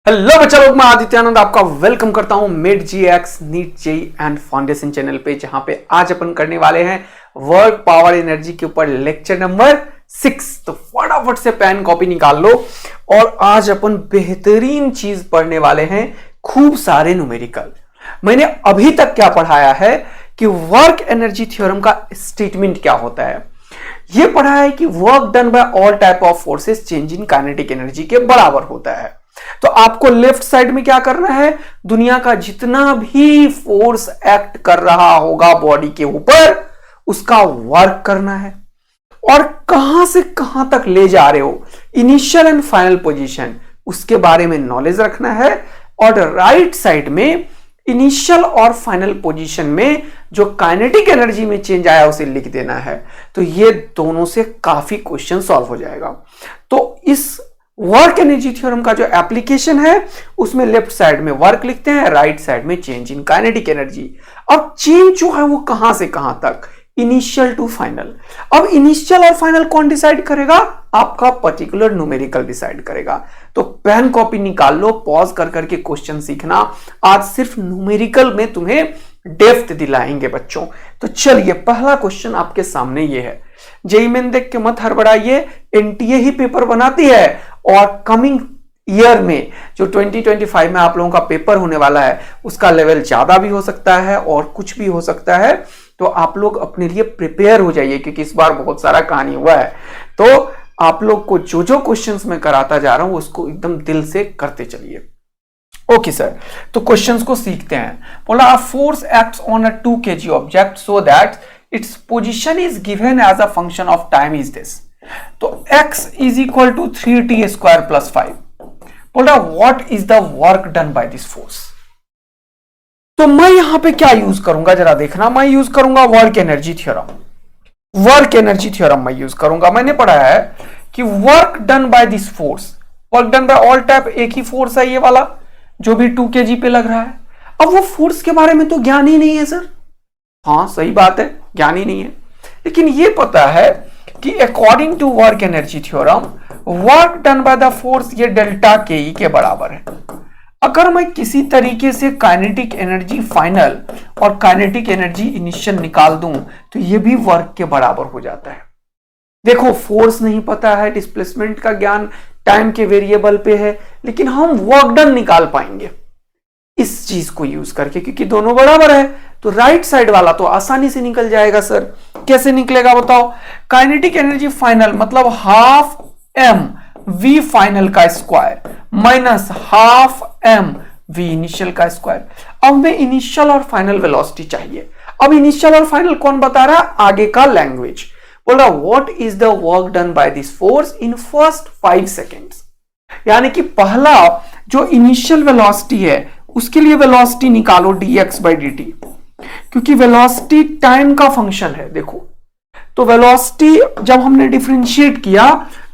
Hello बच्चा लोग, मैं आदित्य आनंद आपका वेलकम करता हूं Med GX NEET JEE and foundation channel पे, जहां पे आज अपन करने वाले हैं वर्क पावर एनर्जी के ऊपर लेक्चर नंबर 6। तो फटाफट से पेन कॉपी निकाल लो और आज अपन बेहतरीन चीज पढ़ने वाले हैं, खूब सारे न्यूमेरिकल। मैंने अभी तक क्या पढ़ाया है कि वर्क एनर्जी थ्योरम का स्टेटमेंट क्या होता है। यह पढ़ा है कि work done bye all type of forces change in kinetic energy के बराबर होता है। तो आपको लेफ्ट साइड में क्या करना है, दुनिया का जितना भी फोर्स एक्ट कर रहा होगा बॉडी के ऊपर उसका वर्क करना है और कहां से कहां तक ले जा रहे हो, इनिशियल एंड फाइनल पोजीशन, उसके बारे में नॉलेज रखना है। और राइट साइड में इनिशियल और फाइनल पोजीशन में जो काइनेटिक एनर्जी में चेंज आया उसे लिख देना है। तो ये दोनों से काफी क्वेश्चन सॉल्व हो जाएगा। तो इस वर्क एनर्जी थ्योरम का जो एप्लीकेशन है उसमें लेफ्ट साइड में वर्क लिखते हैं, राइट साइड में चेंज इन काइनेटिक एनर्जी। अब चेंज जो है वो कहां से कहां तक, इनिशियल टू फाइनल। अब इनिशियल और फाइनल कौन डिसाइड करेगा, आपका पर्टिकुलर न्यूमेरिकल डिसाइड करेगा। तो पेन कॉपी निकाल लो, पॉज कर करके क्वेश्चन सीखना। आज सिर्फ न्यूमेरिकल में तुम्हें डेप्थ दिलाएंगे बच्चों। तो चलिए, पहला क्वेश्चन आपके सामने ये है। जेईई मेन देख के मत हड़बड़ाइए, एनटीए ही पेपर बनाती है और कमिंग ईयर में जो 2025 में आप लोगों का पेपर होने वाला है उसका लेवल ज्यादा भी हो सकता है और कुछ भी हो सकता है। तो आप लोग अपने लिए प्रिपेयर हो जाइए, क्योंकि इस बार बहुत सारा कहानी हुआ है। तो आप लोग को जो जो क्वेश्चंस मैं कराता जा रहा हूं उसको एकदम दिल से करते चलिए। ओके सर, तो क्वेश्चंस को सीखते हैं। बोला, a force acts on a 2 kg object so that its position is given as a function of time is this। तो x is equal to 3t square plus 5। बोल रहा what is the work done by this force। तो मैं यहां पे क्या use करूंगा जरा देखना, मैं यूज करूंगा work energy theorem. Work energy theorem मैं यूज करूंगा। मैंने पढ़ा है कि work done by this force, work done bye all type, एक ही फोर्स है ये वाला जो भी 2 kg पे लग रहा है। अब वो फोर्स के बारे में तो ज्ञान ही नहीं है सर। हाँ सही बात है, ज्ञान ही नहीं है, लेकिन ये पता है कि according to work energy theorem work done by the force ये डेल्टा के ई के बराबर है। अगर मैं किसी तरीके से काइनेटिक एनर्जी फाइनल और काइनेटिक एनर्जी इनिशियल निकाल दूं तो ये भी वर्क के बराबर हो जाता है। देखो, फोर्स नहीं पता है, डिस्प्लेसमेंट का ज्ञान टाइम के वेरिएबल पे है, लेकिन हम वर्क डन निकाल पाएंगे इस चीज को यूज करके, क्योंकि दोनों बराबर है। तो राइट साइड वाला तो आसानी से निकल जाएगा सर। कैसे निकलेगा बताओ, काइनेटिक एनर्जी फाइनल मतलब हाफ एम वी फाइनल का square minus half M v initial का स्क्वायर। अब मैं इनिशियल और फाइनल वेलोसिटी चाहिए। अब इनिशियल और फाइनल कौन बता रहा है, आगे का लैंग्वेज। बोल रहा what is the work done by this force in first 5 seconds. यानी कि पहला जो इनिशियल वेलोसिटी है उसके लिए वेलोसिटी निकालो dx by dt, क्योंकि वेलोसिटी टाइम का फंक्शन है। देखो, तो वेलोसिटी जब हमने डिफरेंशिएट किया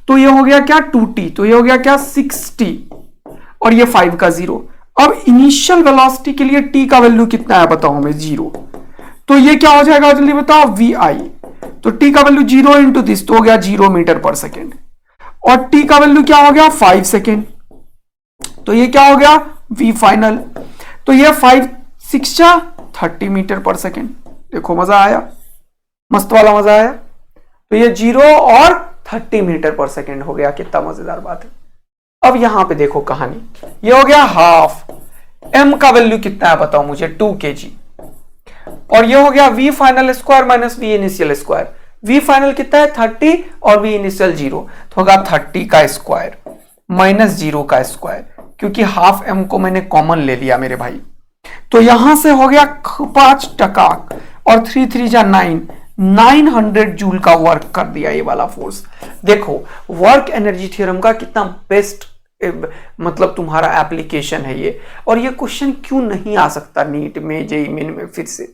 तो ये हो गया क्या 2t, तो ये हो गया क्या 6t और ये 5 का 0। अब इनिशियल वेलोसिटी के लिए t का वैल्यू कितना है बताओ हमें, 0। तो ये क्या हो जाएगा जल्दी बताओ, vi। तो t का वैल्यू 0 इंटू दिस तो हो गया 0 मीटर पर सेकेंड, और t का वैल्यू क्या हो गया 5 सेकेंड, तो ये क्या हो गया v फाइनल। तो ये 5 6 30 मीटर पर सेकेंड। देखो मजा आया, मस्त वाला मजा आया। तो ये 0 और 30 मीटर पर सेकेंड हो गया, कितना मजेदार बात है। अब यहां पे देखो कहानी, ये हो गया हाफ, m का वैल्यू कितना है बताओ मुझे 2 kg, और ये हो गया v final square minus v initial square. v final कितना है 30 और v इनिशियल 0, तो होगा 30 का स्क्वायर माइनस 0 का स्क्वायर, क्योंकि हाफ m को मैंने कॉमन ले लिया मेरे भाई। तो यहां से हो गया 5 टका और 3 3 जा 9, 900 जूल का वर्क कर दिया ये वाला फोर्स। देखो वर्क एनर्जी थ्योरम का कितना बेस्ट मतलब तुम्हारा एप्लीकेशन है ये। और ये क्वेश्चन क्यों नहीं आ सकता नीट में, जेईई मेन में, फिर से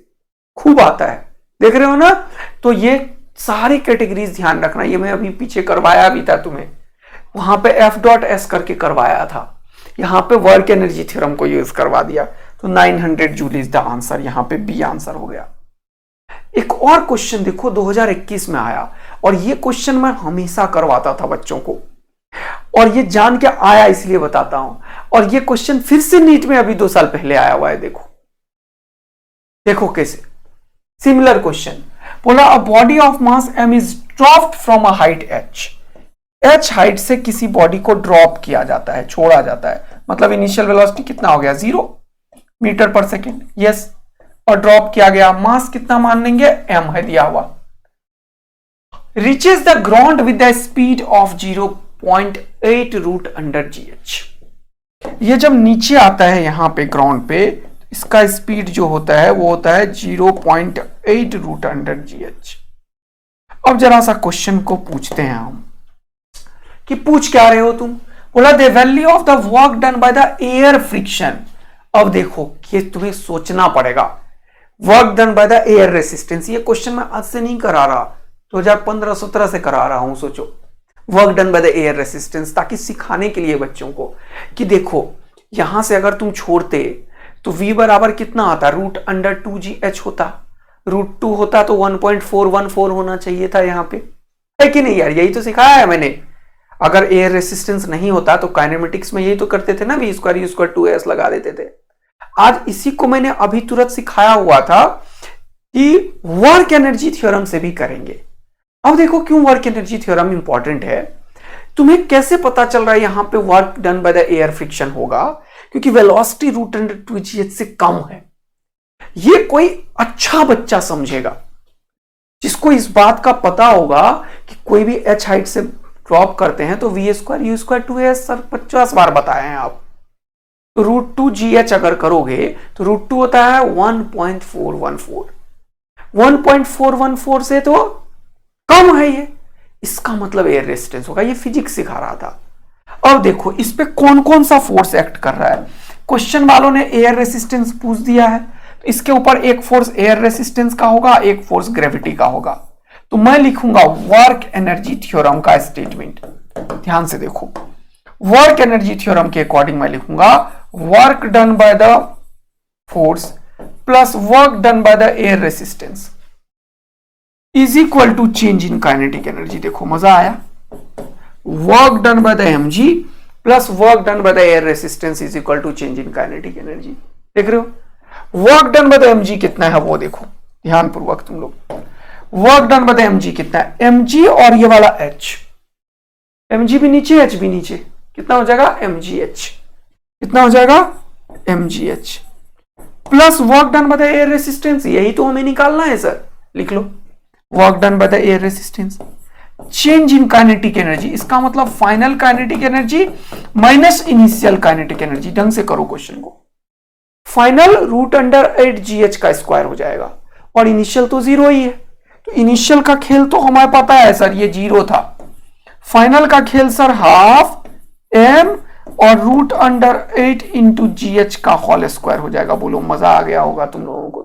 खूब आता है, देख रहे हो ना। तो ये सारी कैटेगरीज ध्यान रखना, ये मैं अभी पीछे करवाया भी था तुम्हें, वहां पे F.S करके करवाया था, यहां पे वर्क एनर्जी थ्योरम को यूज करवा दिया। तो 900 जूल इज द आंसर, यहां पे बी आंसर हो गया। एक और क्वेश्चन देखो 2021 में आया, और ये क्वेश्चन मैं हमेशा करवाता था बच्चों को, और ये जान के आया इसलिए बताता हूं। और ये क्वेश्चन फिर से नीट में अभी 2 साल पहले आया हुआ है। देखो देखो कैसे सिमिलर क्वेश्चन बोला, a body of mass m is dropped from a height h height से किसी बॉडी को ड्रॉप किया जाता है, छोड़ा जाता है, मतलब इनिशियल वेलोसिटी कितना हो गया 0 मीटर पर सेकेंड, यस, और ड्रॉप किया गया, मास कितना मान लेंगे m है दिया हुआ, reaches the ground with the speed of 0.8 root under gh। ये जब नीचे आता है यहां पे ग्राउंड पे, इसका स्पीड जो होता है वो होता है 0.8 रूट अंडर gh। अब जरा सा क्वेश्चन को पूछते हैं हम कि पूछ क्या रहे हो तुम, बोला the value of the work done by the air friction. अब देखो ये तुम्हें सोचना पड़ेगा, work done by the air resistance, ये क्वेश्चन मैं आज से नहीं करा रहा, 2015-17 से करा रहा हूं। सोचो work done by the air resistance, ताकि सिखाने के लिए बच्चों को कि देखो यहां से अगर तुम छोड़ते तो v बराबर कितना आता, रूट अंडर 2gh होता, रूट 2 होता तो 1.414 होना चाहिए था यहां पे, है कि नहीं यार, यही तो सिखाया है मैंने। अगर एयर रेसिस्टेंस नहीं होता तो काइनेमेटिक्स में यही तो करते थे ना, v square u square 2s लगा देते थे। आज इसी को मैंने अभी तुरंत सिखाया हुआ था कि वर्क एनर्जी थ्योरम से भी करेंगे। अब देखो क्यों वर्क एनर्जी थ्योरम इंपॉर्टेंट है, तुम्हें कैसे पता चल रहा है यहां पे work done by the air friction होगा, क्योंकि वेलोसिटी रूट अंडर 2gh से कम है। ये कोई अच्छा बच्चा समझेगा जिसको इस बात का पता होगा कि कोई भी h हाइट से ड्रॉप करते हैं तो v square u square 2s sir 50 बार बताए हैं आप, तो रूट 2gh अगर करोगे तो रूट 2 होता है 1.414, 1.414 से तो कम है ये, इसका मतलब एयर रेजिस्टेंस होगा। ये फिजिक्स सिखा रहा था। अब देखो इस पे कौन कौन सा फोर्स एक्ट कर रहा है, क्वेश्चन वालों ने एयर रेजिस्टेंस पूछ दिया है, तो इसके ऊपर एक फोर्स एयर रेजिस्टेंस का होगा, एक फोर्स ग्रेविटी का होगा। तो मैं लिखूंगा वर्क एनर्जी थ्योरम का स्टेटमेंट, ध्यान से देखो, वर्क एनर्जी थ्योरम के अकॉर्डिंग मैं लिखूंगा work done by the force plus work done by the air resistance is equal to change in kinetic energy. देखो मजा आया, work done by the mg plus work done by the air resistance is equal to change in kinetic energy. देख रहे हो work done by the mg कितना है वो देखो ध्यान पूर्वक तुम लोग, work done by the mg कितना है, mg और ये वाला h, mg भी नीचे h भी नीचे, कितना हो जाएगा mgh, कितना हो जाएगा mgh plus work done by the air resistance, यही तो हमें निकालना है सर, लिख लो work done by the air resistance, change in kinetic energy, इसका मतलब final kinetic energy minus initial kinetic energy. ढंग से करो क्वेश्चन को, फाइनल रूट अंडर 8gh का स्क्वायर हो जाएगा और इनिशियल तो 0 ही है, तो इनिशियल का खेल तो हमें पता है सर ये 0 था, फाइनल का खेल सर हाफ m और रूट अंडर 8 इंटू gh का होल स्क्वायर हो जाएगा। बोलो मजा आ गया होगा तुम लोगों को।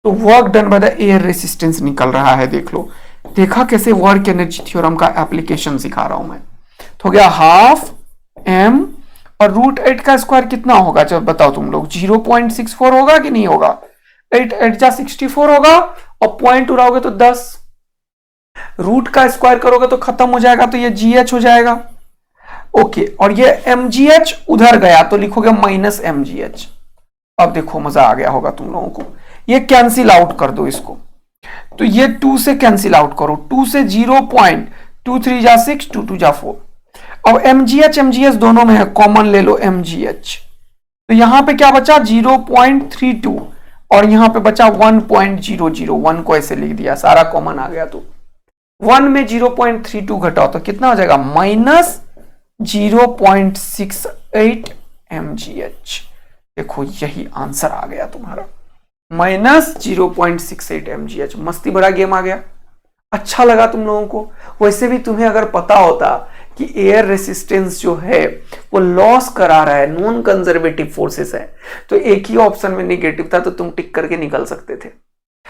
तो work done by the air resistance निकल रहा है, देख लो, देखा कैसे वर्क एनर्जी थ्योरम का एप्लीकेशन सिखा रहा हूं मैं। तो हो गया हाफ m और रूट 8 का स्क्वायर कितना होगा, जब बताओ तुम लोग, 0.64 होगा कि नहीं होगा, 8 8 जा 64 होगा और पॉइंट उड़ाओगे तो 10, रूट का स्क्वायर करोगे तो खत्म हो जाएगा, तो ये gh हो जाएगा। ओके, और ये mgh उधर गया तो लिखोगे माइनस mgh। अब देखो मजा आ गया होगा तुम लोगों को, ये कैंसिल आउट कर दो इसको, तो ये 2 से कैंसिल आउट करो, 2 से 0.23 जा 6, 2 2 जा 4। अब mgh दोनों में है, कॉमन ले लो mgh, तो यहां पे क्या बचा 0.32 और यहां पे बचा 1.001 को ऐसे लिख दिया, सारा कॉमन आ गया, तो 1 में 0.32 घटाओ तो कितना हो जाएगा माइनस 0.68 mgh। देखो यही आंसर आ गया तुम्हारा, माइनस 0.68 mgh। मस्ती बड़ा गेम आ गया, अच्छा लगा तुम लोगों को। वैसे भी तुम्हें अगर पता होता कि एयर रेसिस्टेंस जो है वो लॉस करा रहा है, नॉन कंजर्वेटिव फोर्सेस है, तो एक ही ऑप्शन में नेगेटिव था तो तुम टिक करके निकल सकते थे।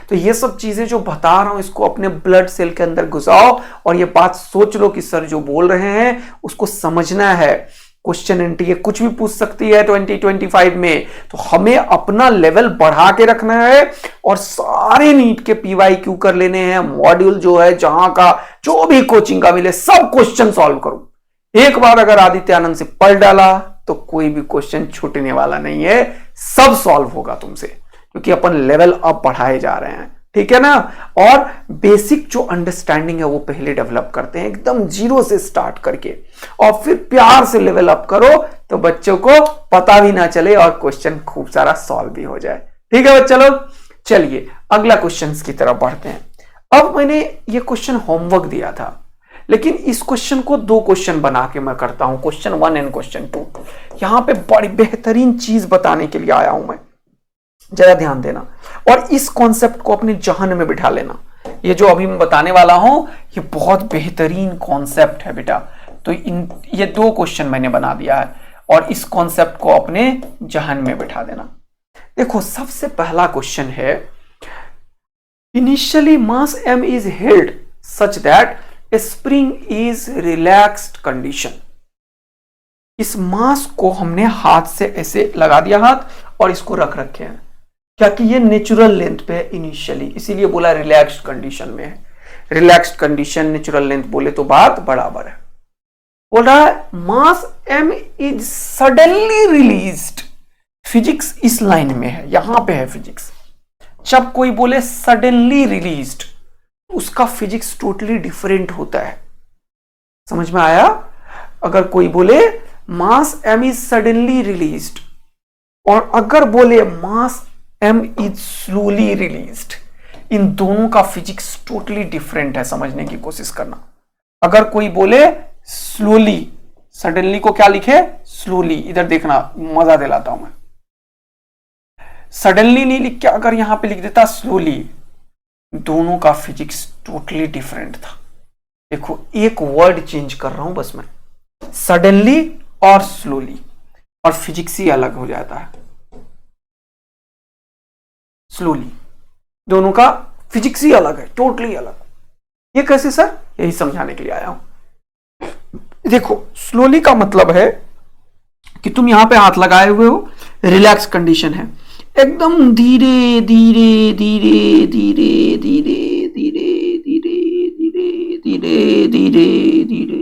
तो ये सब चीजें जो बता रहा हूं इसको अपने ब्लड सेल के अंदर घुसाओ और ये बात सोच लो कि सर जो बोल रहे हैं उसको समझना है। क्वेश्चन एनटीए कुछ भी पूछ सकती है 2025 में, तो हमें अपना लेवल बढ़ा के रखना है और सारे नीट के PYQ कर लेने हैं। मॉड्यूल जो है जहां का जो भी कोचिंग का मिले सब क्वेश्चन सॉल्व करो, एक बार अगर आदित्य आनंद से पढ़ डाला तो कोई भी क्वेश्चन छूटने वाला नहीं है, सब सॉल्व होगा तुमसे, क्योंकि अपन लेवल अप बढ़ाए जा रहे हैं, ठीक है ना। और बेसिक जो अंडरस्टैंडिंग है वो पहले डेवलप करते हैं, एकदम जीरो से स्टार्ट करके, और फिर प्यार से लेवल अप करो तो बच्चों को पता भी ना चले और क्वेश्चन खूब सारा सॉल्व भी हो जाए, ठीक है बच्चा लोग। चलिए अगला क्वेश्चन की तरफ बढ़ते हैं। अब मैंने ये क्वेश्चन होमवर्क दिया था, लेकिन इस क्वेश्चन को दो क्वेश्चन बना के मैं करता हूं, क्वेश्चन 1 एंड क्वेश्चन 2। यहां पे बड़ी बेहतरीन चीज बताने के लिए आया हूं मैं, जरा ध्यान देना और इस कॉन्सेप्ट को अपने जहन में बिठा लेना। ये जो अभी मैं बताने वाला हूं ये बहुत बेहतरीन कॉन्सेप्ट है बेटा। तो ये दो क्वेश्चन मैंने बना दिया है और इस कॉन्सेप्ट को अपने जहन में बिठा देना। देखो सबसे पहला क्वेश्चन है, initially mass m is held such that a spring is relaxed condition। इस मास को हमने हाथ से ऐसे लगा दिया हाथ और इसको रख रखे हैं, क्या कि ये नेचुरल लेंथ पे है इनिशियली, इसीलिए बोला रिलैक्स्ड कंडीशन में है। रिलैक्स्ड कंडीशन नेचुरल लेंथ बोले तो बात बराबर है। बोल रहा है मास m is suddenly released. Physics इस लाइन में है, यहां पे है फिजिक्स। जब कोई बोले सडनली रिलीज्ड, उसका फिजिक्स टोटली डिफरेंट होता है, समझ में आया। अगर कोई बोले मास m इज सडनली रिलीज्ड और अगर बोले मास m इज स्लोली रिलीज्ड, इन दोनों का फिजिक्स टोटली डिफरेंट है, समझने की कोशिश करना। अगर कोई बोले स्लोली, सडनली को क्या लिखे स्लोली, इधर देखना मजा दिलाता हूं मैं। सडनली नहीं लिख के अगर यहां पे लिख देता स्लोली, दोनों का फिजिक्स टोटली डिफरेंट था। देखो एक वर्ड चेंज कर रहा हूं बस मैं, सडनली और स्लोली, और फिजिक्स ही अलग हो जाता है। स्लोली दोनों का फिजिक्स ही अलग है, टोटली अलग। ये कैसे सर? यही समझाने के लिए आया हूं। देखो स्लोली का मतलब है कि तुम यहां पे हाथ लगाए हुए हो, रिलैक्स कंडीशन है, एकदम धीरे धीरे धीरे धीरे धीरे धीरे धीरे धीरे धीरे धीरे धीरे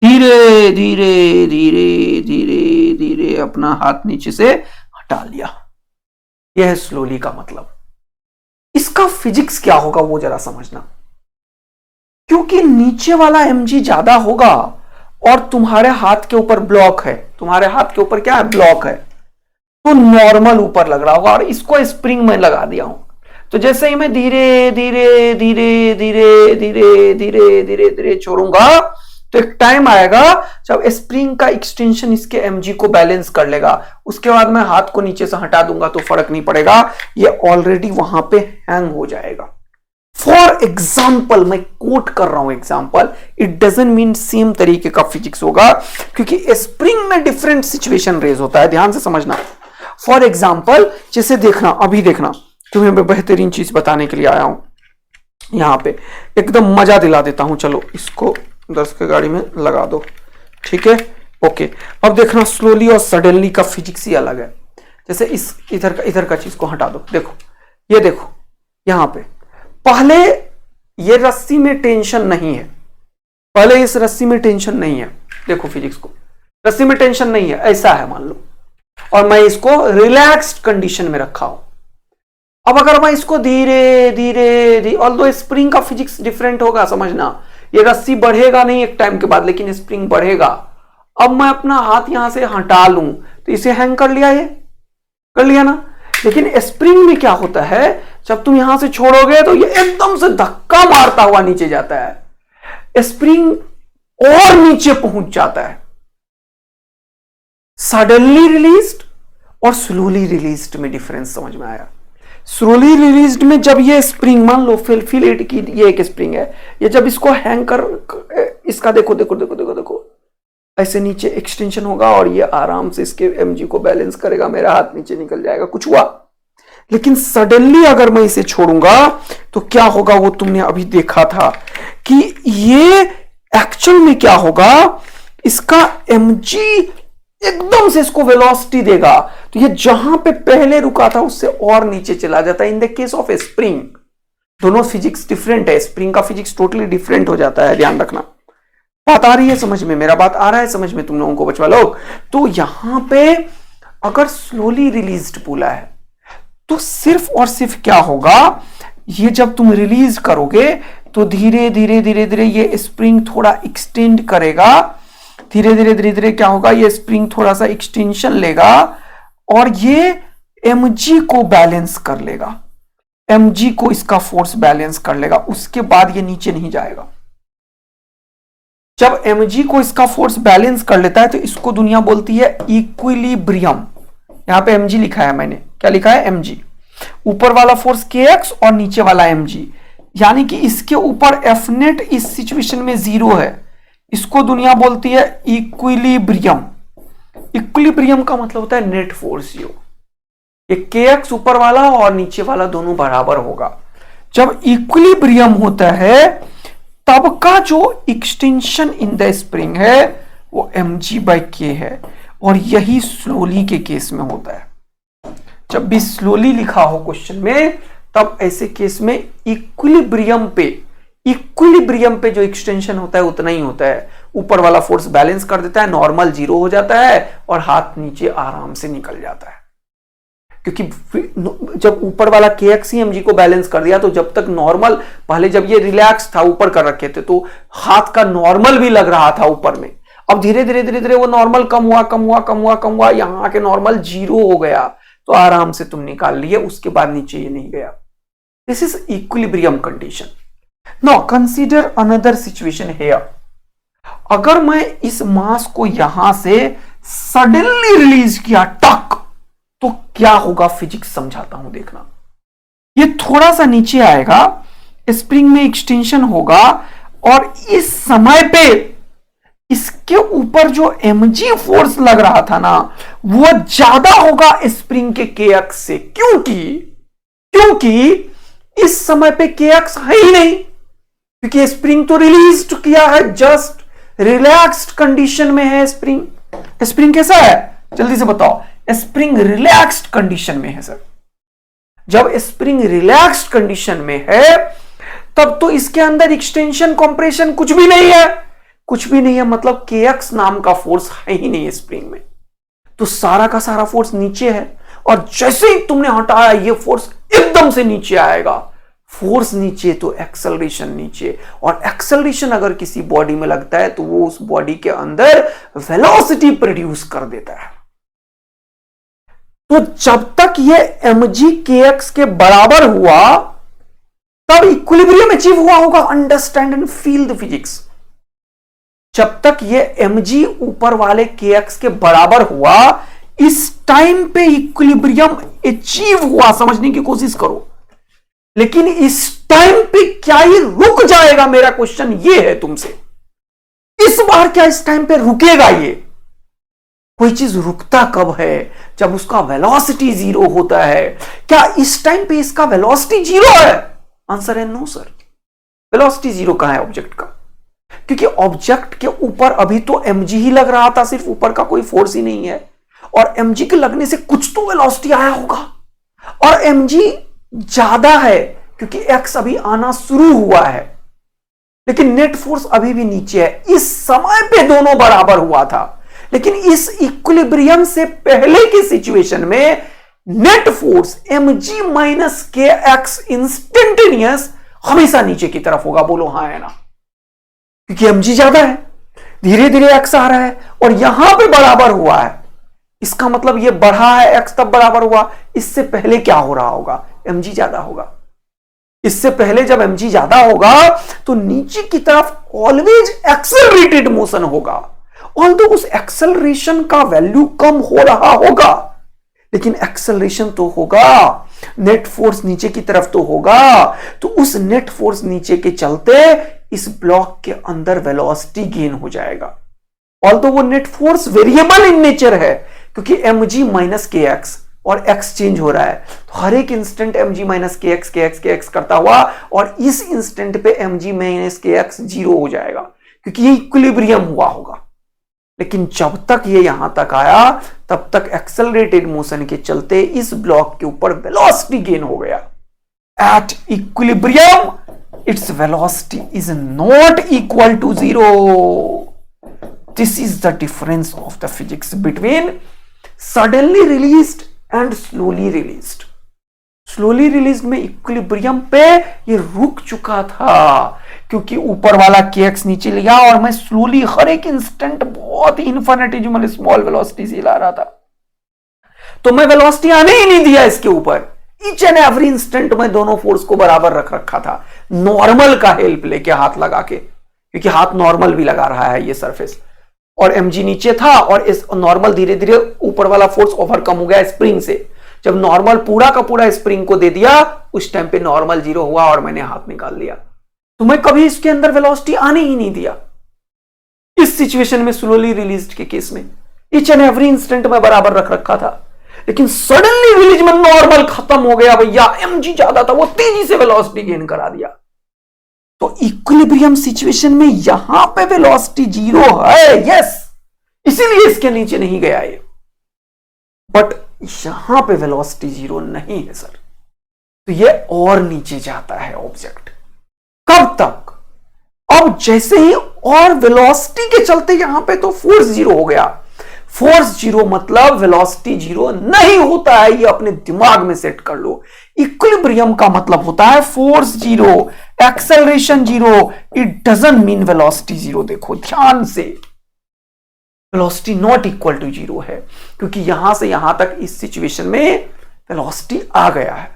धीरे धीरे धीरे धीरे धीरे अपना हाथ नीचे से हटा लिया। यह है स्लोली का मतलब। इसका फिजिक्स क्या होगा वो जरा समझना, क्योंकि नीचे वाला mg ज्यादा होगा और तुम्हारे हाथ के ऊपर ब्लॉक है, तुम्हारे हाथ के ऊपर क्या है ब्लॉक है, तो नॉर्मल ऊपर लग रहा होगा, और इसको स्प्रिंग में लगा दिया हूं। तो जैसे ही मैं धीरे धीरे धीरे धीरे धीरे धीरे धीरे धीरे छोड़ूंगा तो एक टाइम आएगा जब स्प्रिंग का एक्सटेंशन इसके mg को बैलेंस कर लेगा। उसके बाद मैं हाथ को नीचे से हटा दूंगा तो फर्क नहीं पड़ेगा, ये ऑलरेडी वहां पे हैंग हो जाएगा। फॉर एग्जाम्पल, मैं कोट कर रहा हूं example, it doesn't mean same तरीके का फिजिक्स होगा, क्योंकि स्प्रिंग में डिफरेंट सिचुएशन रेज होता है, ध्यान से समझना। फॉर एग्जाम्पल जैसे देखना, अभी देखना, तुम्हें मैं बेहतरीन चीज बताने के लिए आया हूं, यहां पे एकदम मजा दिला देता हूं। चलो इसको 10 के गाड़ी में लगा दो, ठीक है, ओके। अब देखना स्लोली और सडनली का फिजिक्स ही अलग है। जैसे इस इधर का चीज को हटा दो, देखो ये देखो यहां पे, पहले ये रस्सी में टेंशन नहीं है, पहले इस रस्सी में टेंशन नहीं है, देखो फिजिक्स को, रस्सी में टेंशन नहीं है, ऐसा है मान लो, और मैं इसको रिलैक्स्ड कंडीशन में रखा हूं। अब अगर मैं इसको धीरे धीरे ऑल्दो स्प्रिंग का फिजिक्स डिफरेंट होगा, समझना, ये रस्सी बढ़ेगा नहीं एक टाइम के बाद, लेकिन स्प्रिंग बढ़ेगा। अब मैं अपना हाथ यहां से हटा लूं तो इसे हैंग कर लिया, ये कर लिया ना। लेकिन स्प्रिंग में क्या होता है, जब तुम यहां से छोड़ोगे तो ये एकदम से धक्का मारता हुआ नीचे जाता है, स्प्रिंग और नीचे पहुंच जाता है। सडनली रिलीज्ड और स्लोली रिलीज्ड में डिफरेंस समझ में आया। स्लोली रिलीज्ड में जब ये स्प्रिंग, मान लो फिल की ये एक स्प्रिंग है, ये जब इसको हैंग कर, इसका देखो देखो देखो देखो देखो ऐसे नीचे एक्सटेंशन होगा और ये आराम से इसके mg को बैलेंस करेगा, मेरा हाथ नीचे निकल जाएगा, कुछ हुआ। लेकिन सडनली अगर मैं इसे छोड़ूंगा तो क्या होगा, वो तुमने अभी देखा था कि ये एक्चुअल में क्या होगा, इसका mg एकदम से इसको वेलोसिटी देगा, तो ये जहां पे पहले रुका था उससे और नीचे चला जाता है। In the case of A spring, दोनों फिजिक्स डिफरेंट है, स्प्रिंग का फिजिक्स टोटली डिफरेंट हो जाता है, ध्यान रखना। बात आ रही है समझ में? मेरा बात आ रहा है समझ में तुम लोगों को बच्चा लोग? तो यहां पे अगर स्लोली रिलीज्ड बोला है तो सिर्फ और सिर्फ क्या होगा, ये जब तुम रिलीज करोगे तो धीरे धीरे धीरे धीरे ये स्प्रिंग थोड़ा एक्सटेंड करेगा, धीरे धीरे धीरे धीरे क्या होगा, ये स्प्रिंग थोड़ा सा एक्सटेंशन लेगा और ये mg को बैलेंस कर लेगा, mg को इसका फोर्स बैलेंस कर लेगा, उसके बाद ये नीचे नहीं जाएगा। जब mg को इसका फोर्स बैलेंस कर लेता है तो इसको दुनिया बोलती है इक्विलिब्रियम। यहां पे mg लिखा है मैंने, क्या लिखा है? mg। ऊपर वाला फोर्स kx और नीचे वाला mg, यानी कि इसके ऊपर F नेट इस सिचुएशन में 0 है, इसको दुनिया बोलती है इक्विलिब्रियम। इक्विलिब्रियम का मतलब होता है नेट फोर्स जीरो। ये kx ऊपर वाला और नीचे वाला दोनों बराबर होगा। जब इक्विलिब्रियम होता है तब का जो एक्सटेंशन इन द स्प्रिंग है वो mg/k है, और यही स्लोली के केस में होता है। जब भी स्लोली लिखा हो क्वेश्चन में तब ऐसे केस में इक्विलिब्रियम पे जो एक्सटेंशन होता है उतना ही होता है। ऊपर वाला फोर्स बैलेंस कर देता है, नॉर्मल 0 हो जाता है और हाथ नीचे आराम से निकल जाता है। क्योंकि जब ऊपर वाला kx ही mg को बैलेंस कर दिया तो जब तक नॉर्मल, पहले जब ये रिलैक्स था ऊपर कर रखे थे तो हाथ का नॉर्मल भी लग रहा था ऊपर में, अब धीरे धीरे धीरे धीरे वो नॉर्मल कम हुआ, यहां आके नॉर्मल 0 हो गया तो आराम से तुम निकाल लिए, उसके बाद नीचे ये नहीं गया। This is equilibrium condition. Now consider another situation here. अगर मैं इस मास को यहां से सडनली रिलीज किया टक, तो क्या होगा फिजिक्स समझाता हूं, देखना। ये थोड़ा सा नीचे आएगा, स्प्रिंग में एक्सटेंशन होगा और इस समय पे इसके ऊपर जो mg फोर्स लग रहा था ना वो ज्यादा होगा स्प्रिंग के kx से। क्योंकि इस समय पे kx है ही नहीं, क्योंकि स्प्रिंग तो रिलीज किया है, जस्ट रिलैक्स्ड कंडीशन में है स्प्रिंग। स्प्रिंग कैसा है जल्दी से बताओ? स्प्रिंग रिलैक्स्ड कंडीशन में है सर। जब स्प्रिंग रिलैक्स्ड कंडीशन में है तब तो इसके अंदर एक्सटेंशन कंप्रेशन कुछ भी नहीं है, मतलब kx नाम का फोर्स है ही नहीं स्प्रिंग में, तो सारा का सारा फोर्स नीचे है। और जैसे ही तुमने हटाया ये फोर्स एकदम से नीचे आएगा। फोर्स नीचे तो एक्सेलरेशन नीचे, और एक्सेलरेशन अगर किसी बॉडी में लगता है तो वो उस बॉडी के अंदर वेलोसिटी प्रोड्यूस कर देता है। तो जब तक ये mg kx के बराबर हुआ तब इक्विलिब्रियम अचीव हुआ होगा। Understand and feel the physics. जब तक ये mg ऊपर वाले kx के बराबर हुआ, इस टाइम पे इक्विलिब्रियम अचीव हुआ, समझने की कोशिश करो। लेकिन इस टाइम पे क्या ये रुक जाएगा, मेरा क्वेश्चन ये है तुमसे। इस बार क्या इस टाइम पे रुकेगा? ये कोई चीज रुकता कब है? जब उसका वेलोसिटी 0 होता है। क्या इस टाइम पे इसका वेलोसिटी 0 है? आंसर है नो सर। वेलोसिटी 0 कहां है ऑब्जेक्ट का? क्योंकि ऑब्जेक्ट के ऊपर अभी तो mg ही लग रहा था, सिर्फ ऊपर का कोई फोर्स ही नहीं है, और mg के लगने से कुछ तो वेलोसिटी आया होगा, और mg ज्यादा है क्योंकि x अभी आना शुरू हुआ है, लेकिन नेट फोर्स अभी भी नीचे है। इस समय पे दोनों बराबर हुआ था, लेकिन इस इक्विलिब्रियम से पहले की सिचुएशन में net force mg minus kx instantaneous हमेशा नीचे की तरफ होगा। बोलो हाँ है ना? क्योंकि mg ज्यादा है, धीरे धीरे x आ रहा है और यहां पे बराबर हुआ है। इसका मतलब ये बढ़ा है x तब बराबर हुआ। इससे पहले क्या हो रहा होगा? mg ज्यादा होगा। इससे पहले जब mg ज्यादा होगा तो नीचे की तरफ ऑलवेज एक्सेलरेटेड मोशन होगा। ऑल्दो उस एक्सेलरेशन का वैल्यू कम हो रहा होगा, लेकिन एक्सेलरेशन तो होगा, नेट फोर्स नीचे की तरफ तो होगा। तो उस नेट फोर्स नीचे के चलते इस ब्लॉक के अंदर वेलोसिटी गेन हो जाएगा। ऑल्दो वो net force variable in nature है, क्योंकि mg माइनस kx और x चेंज हो रहा है, तो हर एक इंस्टेंट mg माइनस kx करता हुआ, और इस इंस्टेंट पे mg माइनस kx 0 हो जाएगा, क्योंकि ये इक्विलिब्रियम हुआ होगा। लेकिन जब तक ये यहां तक आया तब तक एक्सेलरेटेड मोशन के चलते इस ब्लॉक के ऊपर वेलोसिटी गेन हो गया। At equilibrium its velocity is not equal to 0. This is the difference of the physics between suddenly released and slowly released. Slowly release में इक्विलिब्रियम पे ये रुक चुका था क्योंकि ऊपर वाला kx नीचे लिया और मैं स्लोली हर एक इंस्टेंट बहुत ही इन्फिनिटेसिमल स्मॉल वेलोसिटी से ला रहा था, तो मैं वेलोसिटी आने ही नहीं दिया इसके ऊपर। ईच एंड एवरी इंस्टेंट में दोनों फोर्स को बराबर रख रखा था, नॉर्मल का हेल्प लेके हाथ लगा के, क्योंकि हाथ नॉर्मल भी लगा रहा है ये सरफेस, और mg नीचे था और इस नॉर्मल धीरे धीरे ऊपर वाला फोर्स ओवरकम हो गया स्प्रिंग से। जब नॉर्मल पूरा का पूरा स्प्रिंग को दे दिया उस टाइम पे नॉर्मल 0 हुआ और मैंने हाथ निकाल लिया, तो मैं कभी इसके अंदर वेलोसिटी आने ही नहीं दिया। इस सिचुएशन में स्लोली रिलीज्ड के केस में ईच एंड एवरी इंस्टेंट में बराबर रख रखा था, लेकिन सडनली रिलीज में नॉर्मल खत्म हो गया भैया, mg ज्यादा था, वो तेजी से वेलोसिटी गेन करा दिया। तो इक्विलिब्रियम सिचुएशन में यहां पे वेलोसिटी 0 है, यस, इसीलिए इसके नीचे नहीं गया ये, बट यहां पे वेलोसिटी 0 नहीं है सर, तो ये और नीचे जाता है ऑब्जेक्ट। कब तक? अब जैसे ही और वेलोसिटी के चलते यहां पे तो फोर्स 0 हो गया। फोर्स 0 मतलब वेलोसिटी 0 नहीं होता है, ये अपने दिमाग में सेट कर लो। इक्विलिब्रियम का मतलब होता है force 0, acceleration 0, it doesn't mean velocity 0। देखो ध्यान से, वेलोसिटी नॉट इक्वल टू 0 है, क्योंकि यहां से यहां तक इस सिचुएशन में वेलोसिटी आ गया है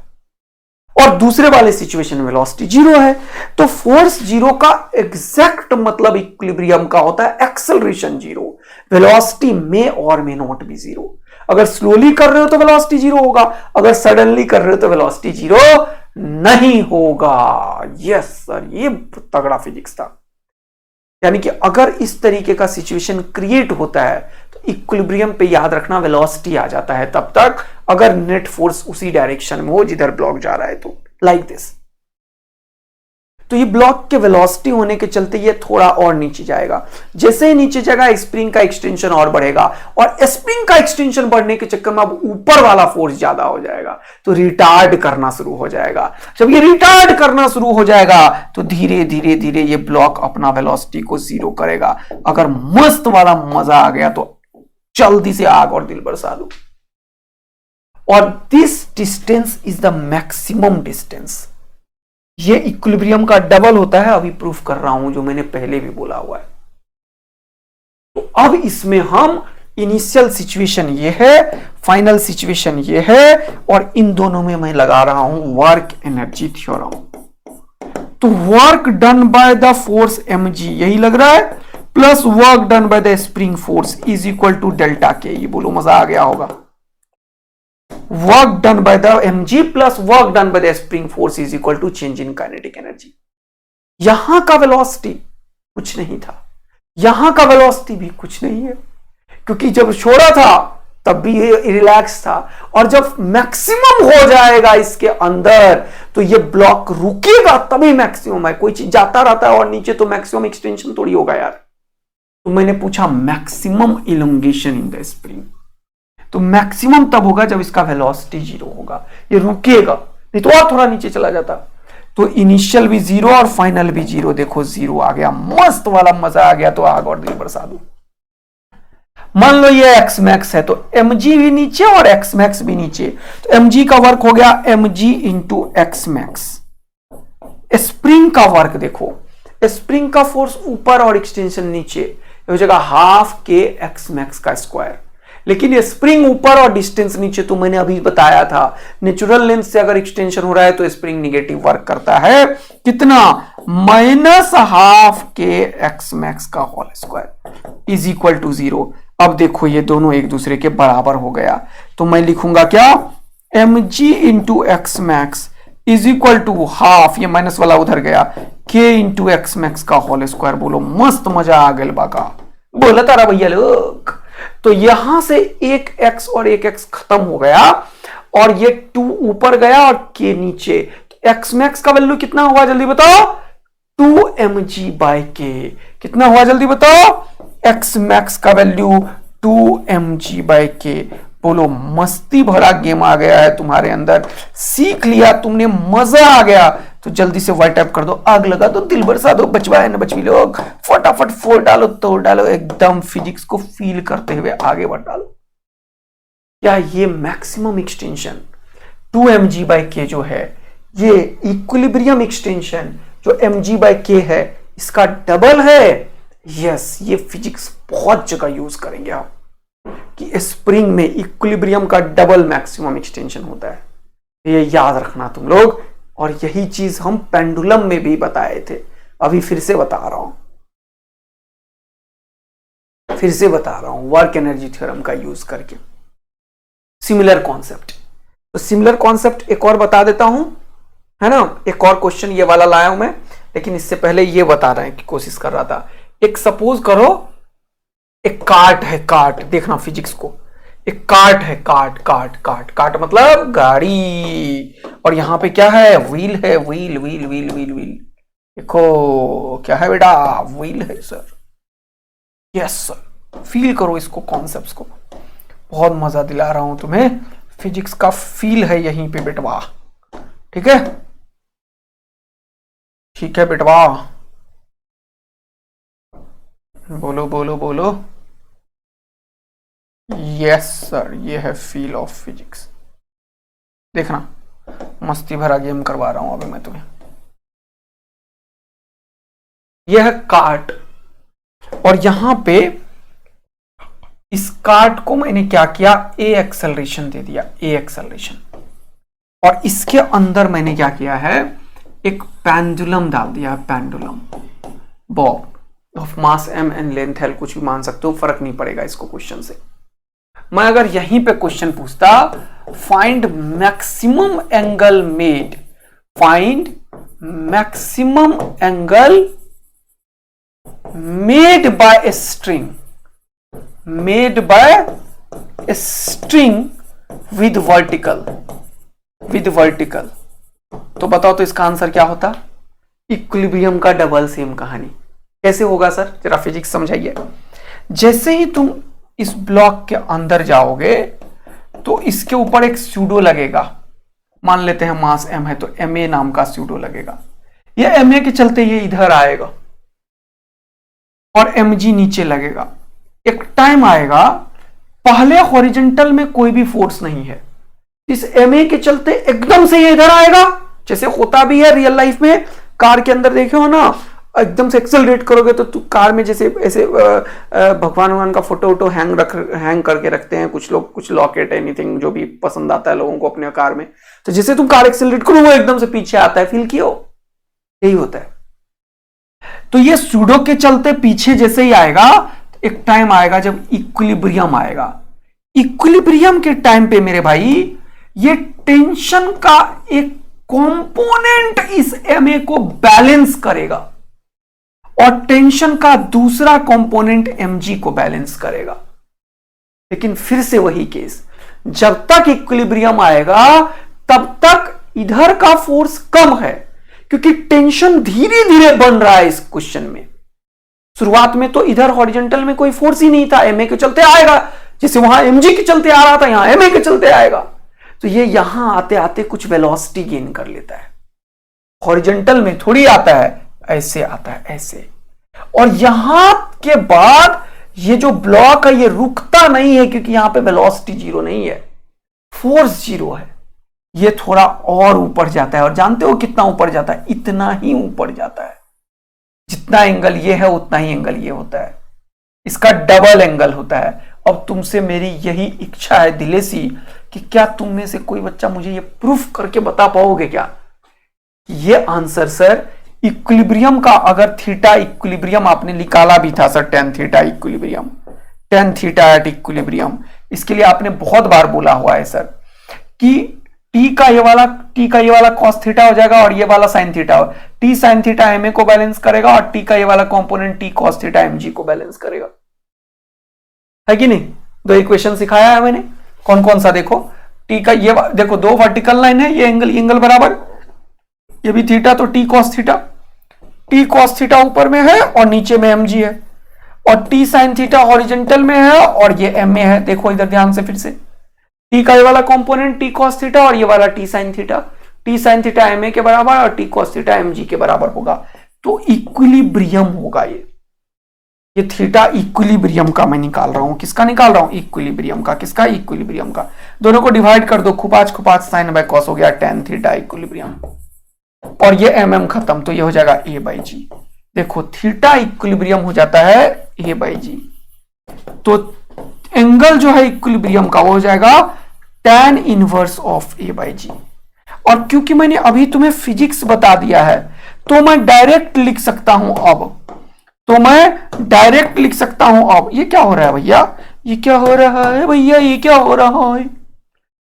और दूसरे वाले सिचुएशन में वेलोसिटी 0 है। तो फोर्स 0 का एग्जैक्ट मतलब इक्विलिब्रियम का होता है एक्सेलरेशन 0, वेलोसिटी में और में नॉट भी 0। अगर स्लोली कर रहे हो तो वेलोसिटी 0 होगा, अगर सडनली कर रहे हो तो वेलोसिटी 0 नहीं होगा। यस सर, ये तगड़ा फिजिक्स था। यानी कि अगर इस तरीके का सिचुएशन क्रिएट होता है तो इक्विलिब्रियम पे याद रखना वेलोसिटी आ जाता है तब तक अगर नेट फोर्स उसी डायरेक्शन में हो जिधर ब्लॉक जा रहा है, तो लाइक दिस। तो ये ब्लॉक के वेलोसिटी होने के चलते ये थोड़ा और नीचे जाएगा। जैसे ही नीचे जाएगा स्प्रिंग का एक्सटेंशन और बढ़ेगा, और स्प्रिंग का एक्सटेंशन बढ़ने के चक्कर में अब ऊपर वाला फोर्स ज्यादा हो जाएगा, तो रिटार्ड करना शुरू हो जाएगा। जब ये रिटार्ड करना शुरू हो जाएगा तो धीरे धीरे धीरे ये ब्लॉक अपना वेलोसिटी को 0 करेगा। अगर मस्त वाला मजा आ गया तो जल्दी से आग और दिल बरसा दो। और this distance is the maximum distance. ये इक्विलिब्रियम का डबल होता है, अभी प्रूफ कर रहा हूं, जो मैंने पहले भी बोला हुआ है। तो अब इसमें हम इनिशियल सिचुएशन ये है, फाइनल सिचुएशन ये है, और इन दोनों में मैं लगा रहा हूं वर्क एनर्जी थ्योरम। तो work done by the force mg यही लग रहा है, plus work done by the spring force is equal to delta K. ये बोलो मजा आ गया होगा। Work done by the mg plus work done by the spring force is equal to change in kinetic energy. यहां का velocity कुछ नहीं था, यहां का वेलोसिटी भी कुछ नहीं है, क्योंकि जब छोड़ा था तब भी ये रिलैक्स था, और जब मैक्सिमम हो जाएगा इसके अंदर तो ये ब्लॉक रुकेगा, तभी मैक्सिमम है। कोई चीज जाता रहता है और नीचे, तो मैक्सिमम एक्सटेंशन थोड़ी होगा यार। तो मैंने पूछा maximum elongation in the spring, तो मैक्सिमम तब होगा जब इसका वेलोसिटी 0 होगा, ये रुकेगा, नहीं तो और थोड़ा नीचे चला जाता। तो इनिशियल भी 0 और फाइनल भी 0। देखो 0 आ गया, मस्त वाला मजा आ गया। तो आग और दिल बरसा दो। मान लो ये x मैक्स है, तो mg भी नीचे और x मैक्स भी नीचे, तो mg का वर्क हो गया mg into x max. Spring का वर्क देखो, स्प्रिंग का फोर्स ऊपर और एक्सटेंशन नीचे, हो जाएगा हाफ के x मैक्स का स्क्वायर। लेकिन ये स्प्रिंग ऊपर और डिस्टेंस नीचे, तो मैंने अभी बताया था नेचुरल लेंथ से अगर एक्सटेंशन हो रहा है तो स्प्रिंग निगेटिव वर्क करता है, कितना, minus half k x max का whole square is equal to 0। अब देखो ये दोनों एक दूसरे के बराबर हो गया, तो मैं लिखूंगा क्या, mg into x max is equal to half, ये माइनस वाला उधर गया, k इंटू एक्स मैक्स का होल स्क्वायर। बोलो मस्त मजा आ गया बाका, बोला तारा भैया लोग। तो यहां से एक x और एक x खत्म हो गया, और ये 2 ऊपर गया और k नीचे। तो x मैक्स का वैल्यू कितना हुआ जल्दी बताओ, 2mg बाई k। कितना हुआ जल्दी बताओ, x मैक्स का वैल्यू 2mg बाई k। बोलो मस्ती भरा गेम आ गया है तुम्हारे अंदर, सीख लिया तुमने, मजा आ गया। तो जल्दी से वाई टाइप कर दो, आग लगा दो, दिल बरसा दो, बचवाए न बचवी लोग, फटाफट फोड़ डालो, तोड़ डालो, एकदम फिजिक्स को फील करते हुए आगे बढ़ डालो। क्या ये मैक्सिमम एक्सटेंशन 2mg/k जो है, ये इक्विलिब्रियम एक्सटेंशन जो mg/k है, इसका डबल है? यस, ये फिजिक्स बहुत जगह यूज करेंगे आप कि स्प्रिंग में इक्विलिब्रियम का डबल मैक्सिमम एक्सटेंशन होता है। ये याद रखना तुम लोग, और यही चीज हम पेंडुलम में भी बताए थे, अभी फिर से बता रहा हूं, वर्क एनर्जी थ्योरम का यूज करके सिमिलर कॉन्सेप्ट। तो सिमिलर कॉन्सेप्ट एक और बता देता हूं, है ना, एक और क्वेश्चन ये वाला लाया हूं मैं, लेकिन इससे पहले ये बता रहे हैं कि कोशिश कर रहा था। एक सपोज करो एक कार्ट है, कार्ट देखना फिजिक्स को, एक कार्ट है, कार्ट मतलब गाड़ी, और यहां पे क्या है, व्हील है, व्हील देखो क्या है बेटा, व्हील है सर। यस सर, फील करो इसको, कॉन्सेप्ट्स को, बहुत मजा दिला रहा हूं तुम्हें, फिजिक्स का फील है यहीं पे बेटवा, ठीक है बेटवा, बोलो। यस सर, ये है फील ऑफ फिजिक्स। देखना, मस्ती भरा गेम करवा रहा हूं अभी मैं तुम्हें। यह है कार्ट, और यहां पे इस कार्ट को मैंने क्या किया, ए एक्सेलरेशन दे दिया, ए एक्सेलरेशन, और इसके अंदर मैंने क्या किया है, एक पेंडुलम डाल दिया, pendulum Bob of mass m and length l, कुछ भी मान सकते हो, फर्क नहीं पड़ेगा इसको क्वेश्चन से। मैं अगर यहीं पे क्वेश्चन पूछता, find maximum angle made, find maximum angle made by a string, made by a string with vertical, तो बताओ तो इसका आंसर क्या होता, इक्विलिब्रियम का डबल, सेम कहानी। कैसे होगा सर, जरा फिजिक्स समझाइए। जैसे ही तुम इस ब्लॉक के अंदर जाओगे तो इसके ऊपर एक स्यूडो लगेगा, मान लेते हैं मास m है तो ma नाम का स्यूडो लगेगा, ये ma के चलते ये इधर आएगा और mg नीचे लगेगा। एक टाइम आएगा, पहले हॉरिजॉन्टल में कोई भी फोर्स नहीं है, इस ma के चलते एकदम से ये इधर आएगा, जैसे होता भी है रियल लाइफ में, कार के अंदर देखे हो ना, एकदम से एक्सेलरेट करोगे तो तू कार में जैसे ऐसे भगवान का फोटो हैंग करके रखते हैं कुछ लोग, कुछ लॉकेट, एनीथिंग जो भी पसंद आता है लोगों को अपने कार में, तो जैसे तुम कार एक्सेलरेट करो वो एकदम से पीछे आता है, फील कियो, यही होता है। तो ये सूडो के चलते पीछे जैसे ही आएगा, एक टाइम आएगा जब इक्विलिब्रियम आएगा, इक्विलिब्रियम के टाइम पे मेरे भाई ये टेंशन का एक कंपोनेंट इस ma को बैलेंस करेगा और टेंशन का दूसरा कंपोनेंट mg को बैलेंस करेगा। लेकिन फिर से वही केस, जब तक इक्विलिब्रियम आएगा तब तक इधर का फोर्स कम है, क्योंकि टेंशन धीरे धीरे बन रहा है इस क्वेश्चन में। शुरुआत में तो इधर हॉरिजॉन्टल में कोई फोर्स ही नहीं था, ma के चलते आएगा, जैसे वहां mg के चलते आ रहा था, यहां ma के चलते आएगा, तो ये यहां आते आते कुछ वेलोसिटी गेन कर लेता है। हॉरिजॉन्टल में थोड़ी आता है, ऐसे आता है, ऐसे, और यहां के बाद ये जो ब्लॉक है ये रुकता नहीं है, क्योंकि यहां पे वेलोसिटी जीरो नहीं है, फोर्स जीरो है, ये थोड़ा और ऊपर जाता है। और जानते हो कितना ऊपर जाता है, इतना ही ऊपर जाता है, जितना एंगल ये है उतना ही एंगल ये होता है, इसका डबल एंगल होता है। अब तुमसे मेरी यही इच्छा है दिलेसी कि क्या तुम में से कोई बच्चा मुझे ये प्रूफ करके बता पाओगे क्या, ये आंसर सर इक्विलिब्रियम का, अगर थीटा इक्विलिब्रियम आपने निकाला भी था sir, tan theta equilibrium, tan theta at equilibrium, इसके लिए आपने बहुत बार बोला हुआ है सर कि टी का ये वाला कॉस थीटा हो जाएगा और ये वाला sign theta, T sine theta ma को बैलेंस करेगा और टी का ये वाला component T cos theta mg को बैलेंस करेगा, है कि नहीं। दो इक्वेशन सिखाया है मैंने, कौन कौन सा, देखो टी का ये देखो, दो वर्टिकल लाइन है, ये एंगल बराबर, ये भी थीटा, तो टी कॉस थीटा ऊपर में है और नीचे में mg है, और टी साइन थीटा हॉरिजॉन्टल में है और ये ma है। देखो इधर ध्यान से फिर से, टी का ये वाला कंपोनेंट टी कॉस थीटा और ये वाला T sine theta, T sine theta m a के बराबर और T cos theta m g के बराबर होगा। तो इक्विलिब्रियम होगा ये थीटा इक्विलिब्रियम का मैं निकाल रहा हूं। किसका निकाल रहा हूं? इक्विलिब्रियम का। किसका? इक्विलिब्रियम का। दोनों को डिवाइड कर दो, खुपाच खुपाच साइन बाय कॉस हो गया tan थीटा इक्विलिब्रियम, और ये एम खत्म, तो ये हो जाएगा a बाई जी। देखो थीटा इक्विलिब्रियम हो जाता है a बाई जी, तो एंगल जो है इक्विलिब्रियम का वो हो जाएगा tan inverse of a by G. और क्योंकि मैंने अभी तुम्हें फिजिक्स बता दिया है तो मैं डायरेक्ट लिख सकता हूं अब ये क्या हो रहा है भैया, ये क्या हो रहा है भैया, ये क्या हो रहा है?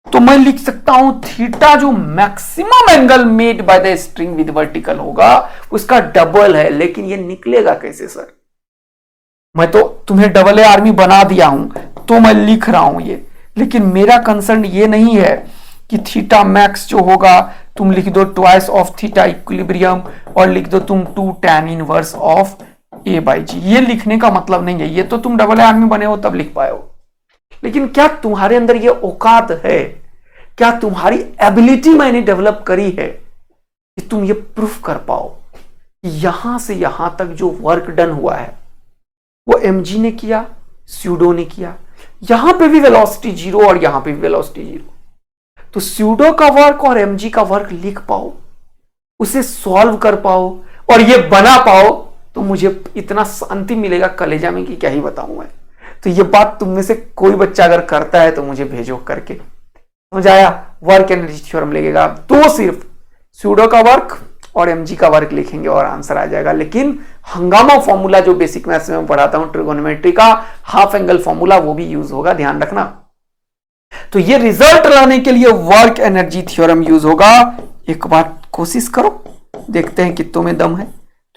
तो मैं लिख सकता हूं थीटा जो maximum angle made by the string with vertical होगा उसका डबल है। लेकिन ये निकलेगा कैसे सर? मैं तो तुम्हें डबल ए आर्मी बना दिया हूं तो मैं लिख रहा हूं ये, लेकिन मेरा कंसर्न ये नहीं है कि थीटा मैक्स जो होगा तुम लिख दो ट्वाइस ऑफ थीटा इक्विलिब्रियम और लिख दो तुम 2 tan inverse of a by G. ये लिखने का मतलब नहीं है, ये तो तुम डबल ए आर्मी बने हो तब लिख पाए हो। लेकिन क्या तुम्हारे अंदर ये औकात है, क्या तुम्हारी एबिलिटी मैंने डेवलप करी है कि तुम ये प्रूफ कर पाओ कि यहां से यहां तक जो वर्क डन हुआ है वो mg ने किया, स्यूडो ने किया। यहां पे भी वेलोसिटी जीरो और यहां पे भी वेलोसिटी जीरो, तो स्यूडो का वर्क और mg का वर्क लिख पाओ, उसे सॉल्व कर पाओ और ये बना पाओ, तो मुझे इतना शांति मिलेगा कलेजा में कि क्या ही बताऊं मैं। तो ये बात तुम में से कोई बच्चा अगर करता है तो मुझे भेजो करके। समझ आया? वर्क एनर्जी थ्योरम लगेगा तो सिर्फ स्यूडो का वर्क और mg का वर्क लिखेंगे और आंसर आ जाएगा। लेकिन हंगामा फॉर्मूला जो बेसिक मैथ्स में पढ़ाता हूं ट्रिगोनोमेट्री का हाफ एंगल फॉर्मूला, वो भी यूज होगा, ध्यान रखना। तो ये रिजल्ट लाने के लिए वर्क एनर्जी थ्योरम यूज होगा। एक बार कोशिश करो, देखते हैं कितनों में दम है।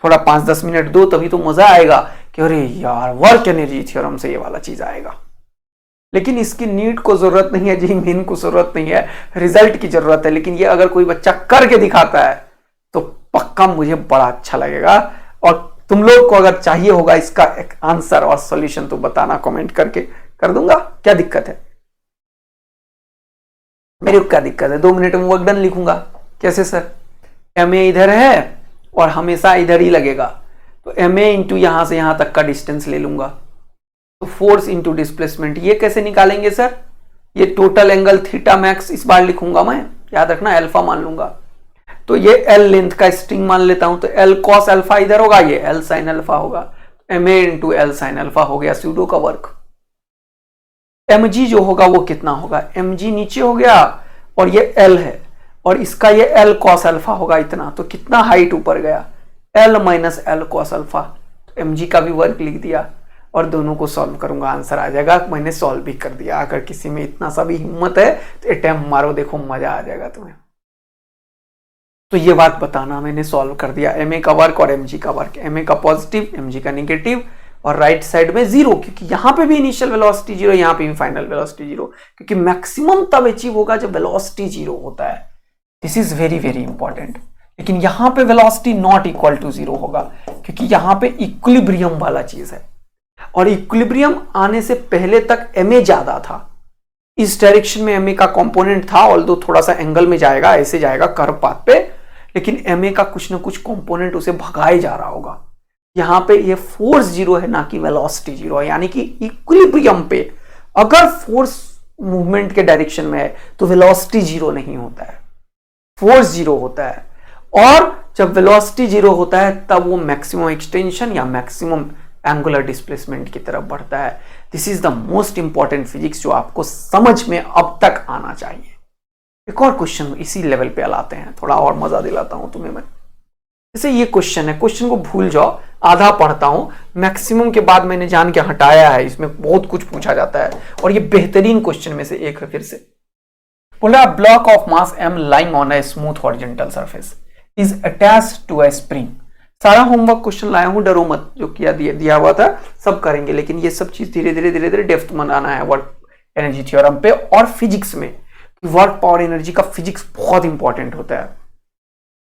थोड़ा 5-10 मिनट दो, तभी तो मजा आएगा कि अरे यार वर्क एनर्जी थ्योरम से ये वाला चीज आएगा। लेकिन इसकी नीट को जरूरत नहीं है, जी मीन को जरूरत नहीं है, रिजल्ट की जरूरत है। लेकिन ये अगर कोई बच्चा करके दिखाता है तो पक्का मुझे बड़ा अच्छा लगेगा। और तुम लोग को अगर चाहिए होगा इसका एक आंसर और सॉल्यूशन तो बताना, कमेंट करके कर दूंगा। क्या दिक्कत है? मेरे को क्या दिक्कत है? 2 मिनट में वर्क डन लिखूंगा। कैसे सर? MA इधर है और हमेशा इधर ही लगेगा, तो MA इंटू यहां से यहां तक का डिस्टेंस ले लूंगा, तो फोर्स इंटू डिस्प्लेसमेंट। ये कैसे निकालेंगे सर? ये टोटल एंगल थीटा मैक्स इस बार लिखूंगा मैं, याद रखना अल्फा मान लूंगा। तो ये L लेंथ का स्ट्रिंग मान लेता हूं, तो L cos अल्फा इधर होगा, ये L sin अल्फा होगा। MA into L sin alpha हो गया स्यूडो का वर्क। mg जो होगा वो कितना होगा? mg नीचे हो गया और ये L है और इसका ये L cos अल्फा होगा इतना, तो कितना हाइट ऊपर गया? L minus L cos alpha. mg का भी वर्क लिख दिया और दोनों को सॉल्व करूंगा, आंसर आ जाएगा। मैंने सॉल्व भी कर दिया। अगर किसी में इतना सा भी हिम्मत है तो अटेम्प्ट मारो, देखो मजा आ जाएगा तुम्हें। तो ये बात बताना, मैंने सॉल्व कर दिया MA का वर्क और mg का वर्क। MA का पॉजिटिव, mg का नेगेटिव, और राइट साइड में जीरो, क्योंकि यहां पे भी इनिशियल वेलोसिटी जीरो, यहां पे भी फाइनल वेलोसिटी जीरो, क्योंकि मैक्सिमम तब अचीव होगा जब वेलोसिटी जीरो होता है। This is very very important. लेकिन यहां पे velocity not equal to zero होगा, क्योंकि यहां पे इक्विलिब्रियम वाला चीज है, और इक्विलिब्रियम आने से पहले तक MA ज्यादा था। इस डायरेक्शन में MA का कंपोनेंट था, ऑल्दो थोड़ा सा एंगल में जाएगा, ऐसे जाएगा कर्व पाथ पे, लेकिन MA का कुछ ना कुछ कंपोनेंट उसे भगाए जा रहा होगा। यहां पे ये फोर्स जीरो है, ना कि वेलोसिटी जीरो है। यानी कि इक्विलिब्रियम पे अगर फोर्स मूवमेंट के डायरेक्शन में है तो वेलोसिटी जीरो नहीं होता है, फोर्स जीरो होता है। और जब वेलोसिटी जीरो होता है तब वो मैक्सिमम एक्सटेंशन या मैक्सिमम एंगुलर डिस्प्लेसमेंट की तरफ बढ़ता है। This is the most important physics जो आपको समझ में अब तक आना चाहिए। एक और क्वेश्चन इसी लेवल पे लाते हैं, थोड़ा और मजा दिलाता हूं तुम्हें मैं। जैसे ये क्वेश्चन है, क्वेश्चन को भूल जाओ, आधा पढ़ता हूं, मैक्सिमम के बाद मैंने जान के हटाया है, इसमें बहुत कुछ पूछा जाता है और ये बेहतरीन क्वेश्चन में से एक है। फिर से बोला, block of mass m lying on a smooth horizontal surface is attached to a spring। सारा होमवर्क क्वेश्चन लाया हूं, डरो मत, जो किया दिया हुआ था सब करेंगे, लेकिन ये सब चीज धीरे धीरे डेप्थ में आना है वर्क एनर्जी थ्योरम पे और फिजिक्स में। वर्क पावर एनर्जी का फिजिक्स बहुत इंपॉर्टेंट होता है,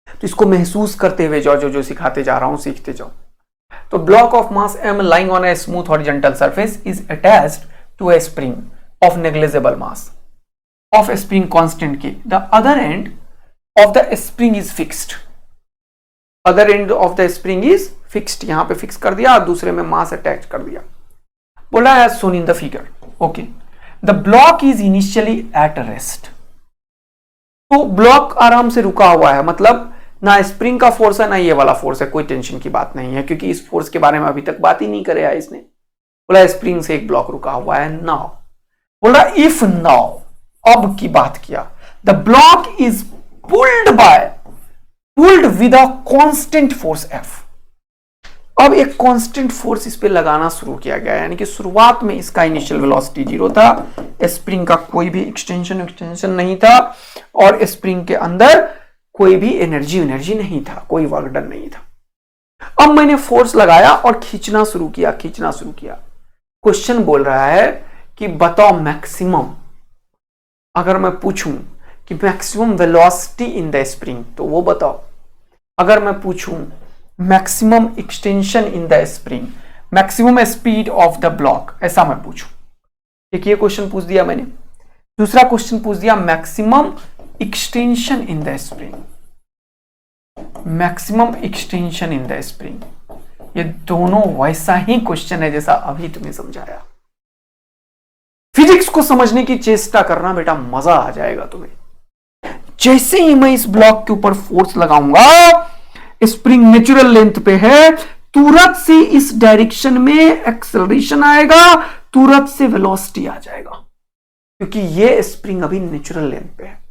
तो इसको महसूस करते हुए जाओ, जो सिखाते जा रहा हूं सीखते जाओ। तो block of mass m lying on a smooth horizontal surface is attached to a spring of negligible mass of a spring constant k। The other end of the spring is fixed, other end of the spring is fixed, यहां पे fix कर दिया और दूसरे में मास attach कर दिया। बोला है shown in the figure, okay. The block is initially at rest, तो ब्लॉक आराम से रुका हुआ है, मतलब ना स्प्रिंग का फोर्स है ना ये वाला फोर्स है, कोई टेंशन की बात नहीं है, क्योंकि इस फोर्स के बारे में अभी तक बात ही नहीं करे है इसने। बोला स्प्रिंग से एक ब्लॉक रुका हुआ है। नाउ बोला इफ नाउ, अब की बात किया, the block is pulled with a constant force F. अब एक कांस्टेंट फोर्स इस पे लगाना शुरू किया गया, यानी कि शुरुआत में इसका इनिशियल वेलोसिटी 0 था, स्प्रिंग का कोई भी एक्सटेंशन नहीं था, और स्प्रिंग के अंदर कोई भी एनर्जी नहीं था, कोई वर्क डन नहीं था। अब मैंने फोर्स लगाया और खींचना शुरू किया। क्वेश्चन बोल रहा है कि बताओ मैक्सिमम, अगर मैं पूछूं कि maximum velocity in the spring तो वो बताओ। अगर मैं पूछूं maximum extension in the spring, maximum speed of the block, ऐसा मैं पूछूं। एक ये क्वेश्चन पूछ दिया मैंने। दूसरा क्वेश्चन पूछ दिया maximum extension in the spring, maximum extension in the spring. ये दोनों वैसा ही क्वेश्चन है जैसा अभी तुम्हें समझाया। फिजिक्स को समझने की चेष्टा करना बेटा, मजा आ जाएगा तुम्हें। जैसे ही मैं इस ब्लॉक के ऊपर फोर्स लगाऊंगा, स्प्रिंग नेचुरल लेंथ पे है, तुरंत से इस डायरेक्शन में एक्सेलरेशन आएगा, तुरंत से वेलोसिटी आ जाएगा, क्योंकि ये स्प्रिंग अभी नेचुरल लेंथ पे है।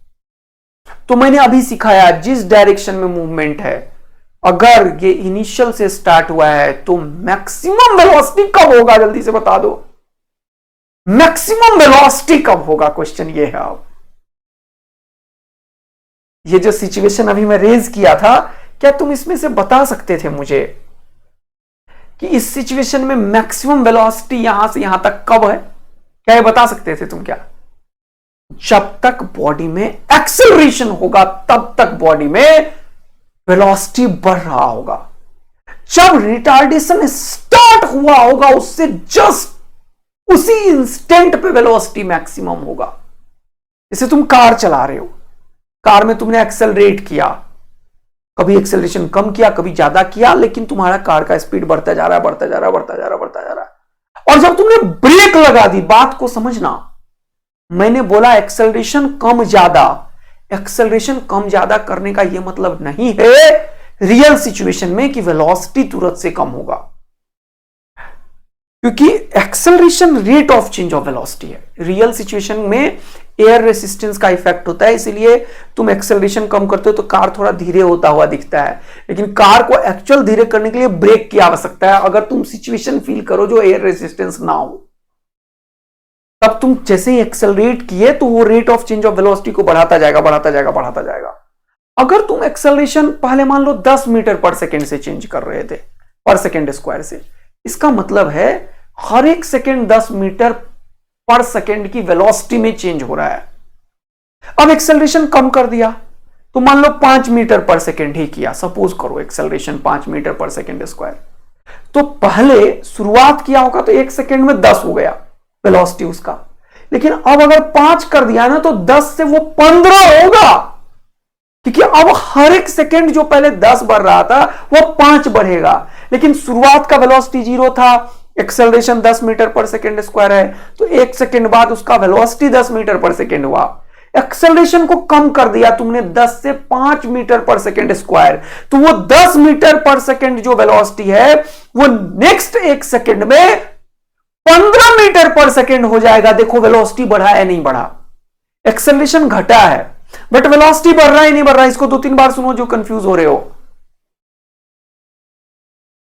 तो मैंने अभी सिखाया जिस डायरेक्शन में मूवमेंट है, अगर ये इनिशियल से स्टार्ट हुआ है तो मैक्सिमम वेलोसिटी कब होगा, जल्दी से बता दो। मैक्सिमम वेलोसिटी कब होगा, क्वेश्चन ये है। अब ये जो सिचुएशन अभी मैं रेज किया था, क्या तुम इसमें से बता सकते थे मुझे कि इस सिचुएशन में मैक्सिमम वेलोसिटी यहां से यहां तक कब है? क्या ये बता सकते थे तुम? क्या जब तक बॉडी में एक्सेलरेशन होगा तब तक बॉडी में वेलोसिटी बढ़ रहा होगा। जब रिटार्डेशन स्टार्ट हुआ होगा उससे जस्ट उसी इंस्टेंट पे वेलोसिटी मैक्सिमम होगा। जैसे तुम कार चला रहे हो, कार में तुमने एक्सेलरेट किया, कभी एक्सेलरेशन कम किया कभी ज्यादा किया, लेकिन तुम्हारा कार का स्पीड बढ़ता जा रहा है, बढ़ता जा रहा है, बढ़ता जा रहा है, बढ़ता जा रहा है। और जब तुमने ब्रेक लगा दी, बात को समझना, मैंने बोला एक्सेलरेशन कम ज्यादा, एक्सेलरेशन कम ज्यादा करने का यह मतलब नहीं है रियल सिचुएशन में कि वेलोसिटी तुरंत से कम होगा, क्योंकि acceleration rate of change of velocity है। रियल सिचुएशन में एयर रेसिस्टेंस का इफेक्ट होता है, इसलिए तुम एक्सेलरेशन कम करते हो तो कार थोड़ा धीरे होता हुआ दिखता है, लेकिन कार को एक्चुअल धीरे करने के लिए ब्रेक की आवश्यकता है। अगर तुम सिचुएशन फील करो जो एयर रेसिस्टेंस ना हो, तब तुम जैसे ही एक्सेलरेट किए तो वो rate of change of velocity को बढ़ाता जाएगा, बढ़ाता जाएगा, बढ़ाता जाएगा। अगर तुम एक्सेलरेशन पहले मान लो 10 मीटर पर सेकेंड से चेंज कर रहे थे, पर सेकेंड स्क्वायर से, इसका मतलब है हर एक सेकेंड 10 मीटर पर सेकेंड की वेलोसिटी में चेंज हो रहा है। अब एक्सेलरेशन कम कर दिया तो मान लो 5 मीटर पर सेकेंड ही किया, सपोज करो एक्सेलरेशन 5 मीटर पर सेकेंड स्क्वायर, तो पहले शुरुआत किया होगा तो 1 सेकेंड में 10 हो गया वेलोसिटी उसका, लेकिन अब अगर 5 कर दिया ना तो 10 से वो 15 होगा, क्योंकि अब हर एक सेकेंड जो पहले 10 बढ़ रहा था वो 5 बढ़ेगा, लेकिन शुरुआत का वेलोसिटी 0 था, एक्सेलरेशन 10 मीटर पर सेकेंड स्क्वायर है, तो 1 सेकेंड बाद उसका वेलोसिटी 10 मीटर पर सेकेंड हुआ। एक्सेलरेशन को कम कर दिया तुमने 10 से 5 मीटर पर सेकेंड स्क्वायर, तो वो 10 मीटर पर सेकेंड जो वेलोसिटी है वो नेक्स्ट 1 सेकेंड में 15 मीटर पर सेकेंड हो जाएगा। देखो वेलोसिटी बढ़ा है नहीं बढ़ा, एक्सेलरेशन घटा है बट वेलोसिटी बढ़ रहा है नहीं बढ़ रहा है। इसको 2-3 बार सुनो जो कंफ्यूज हो रहे हो।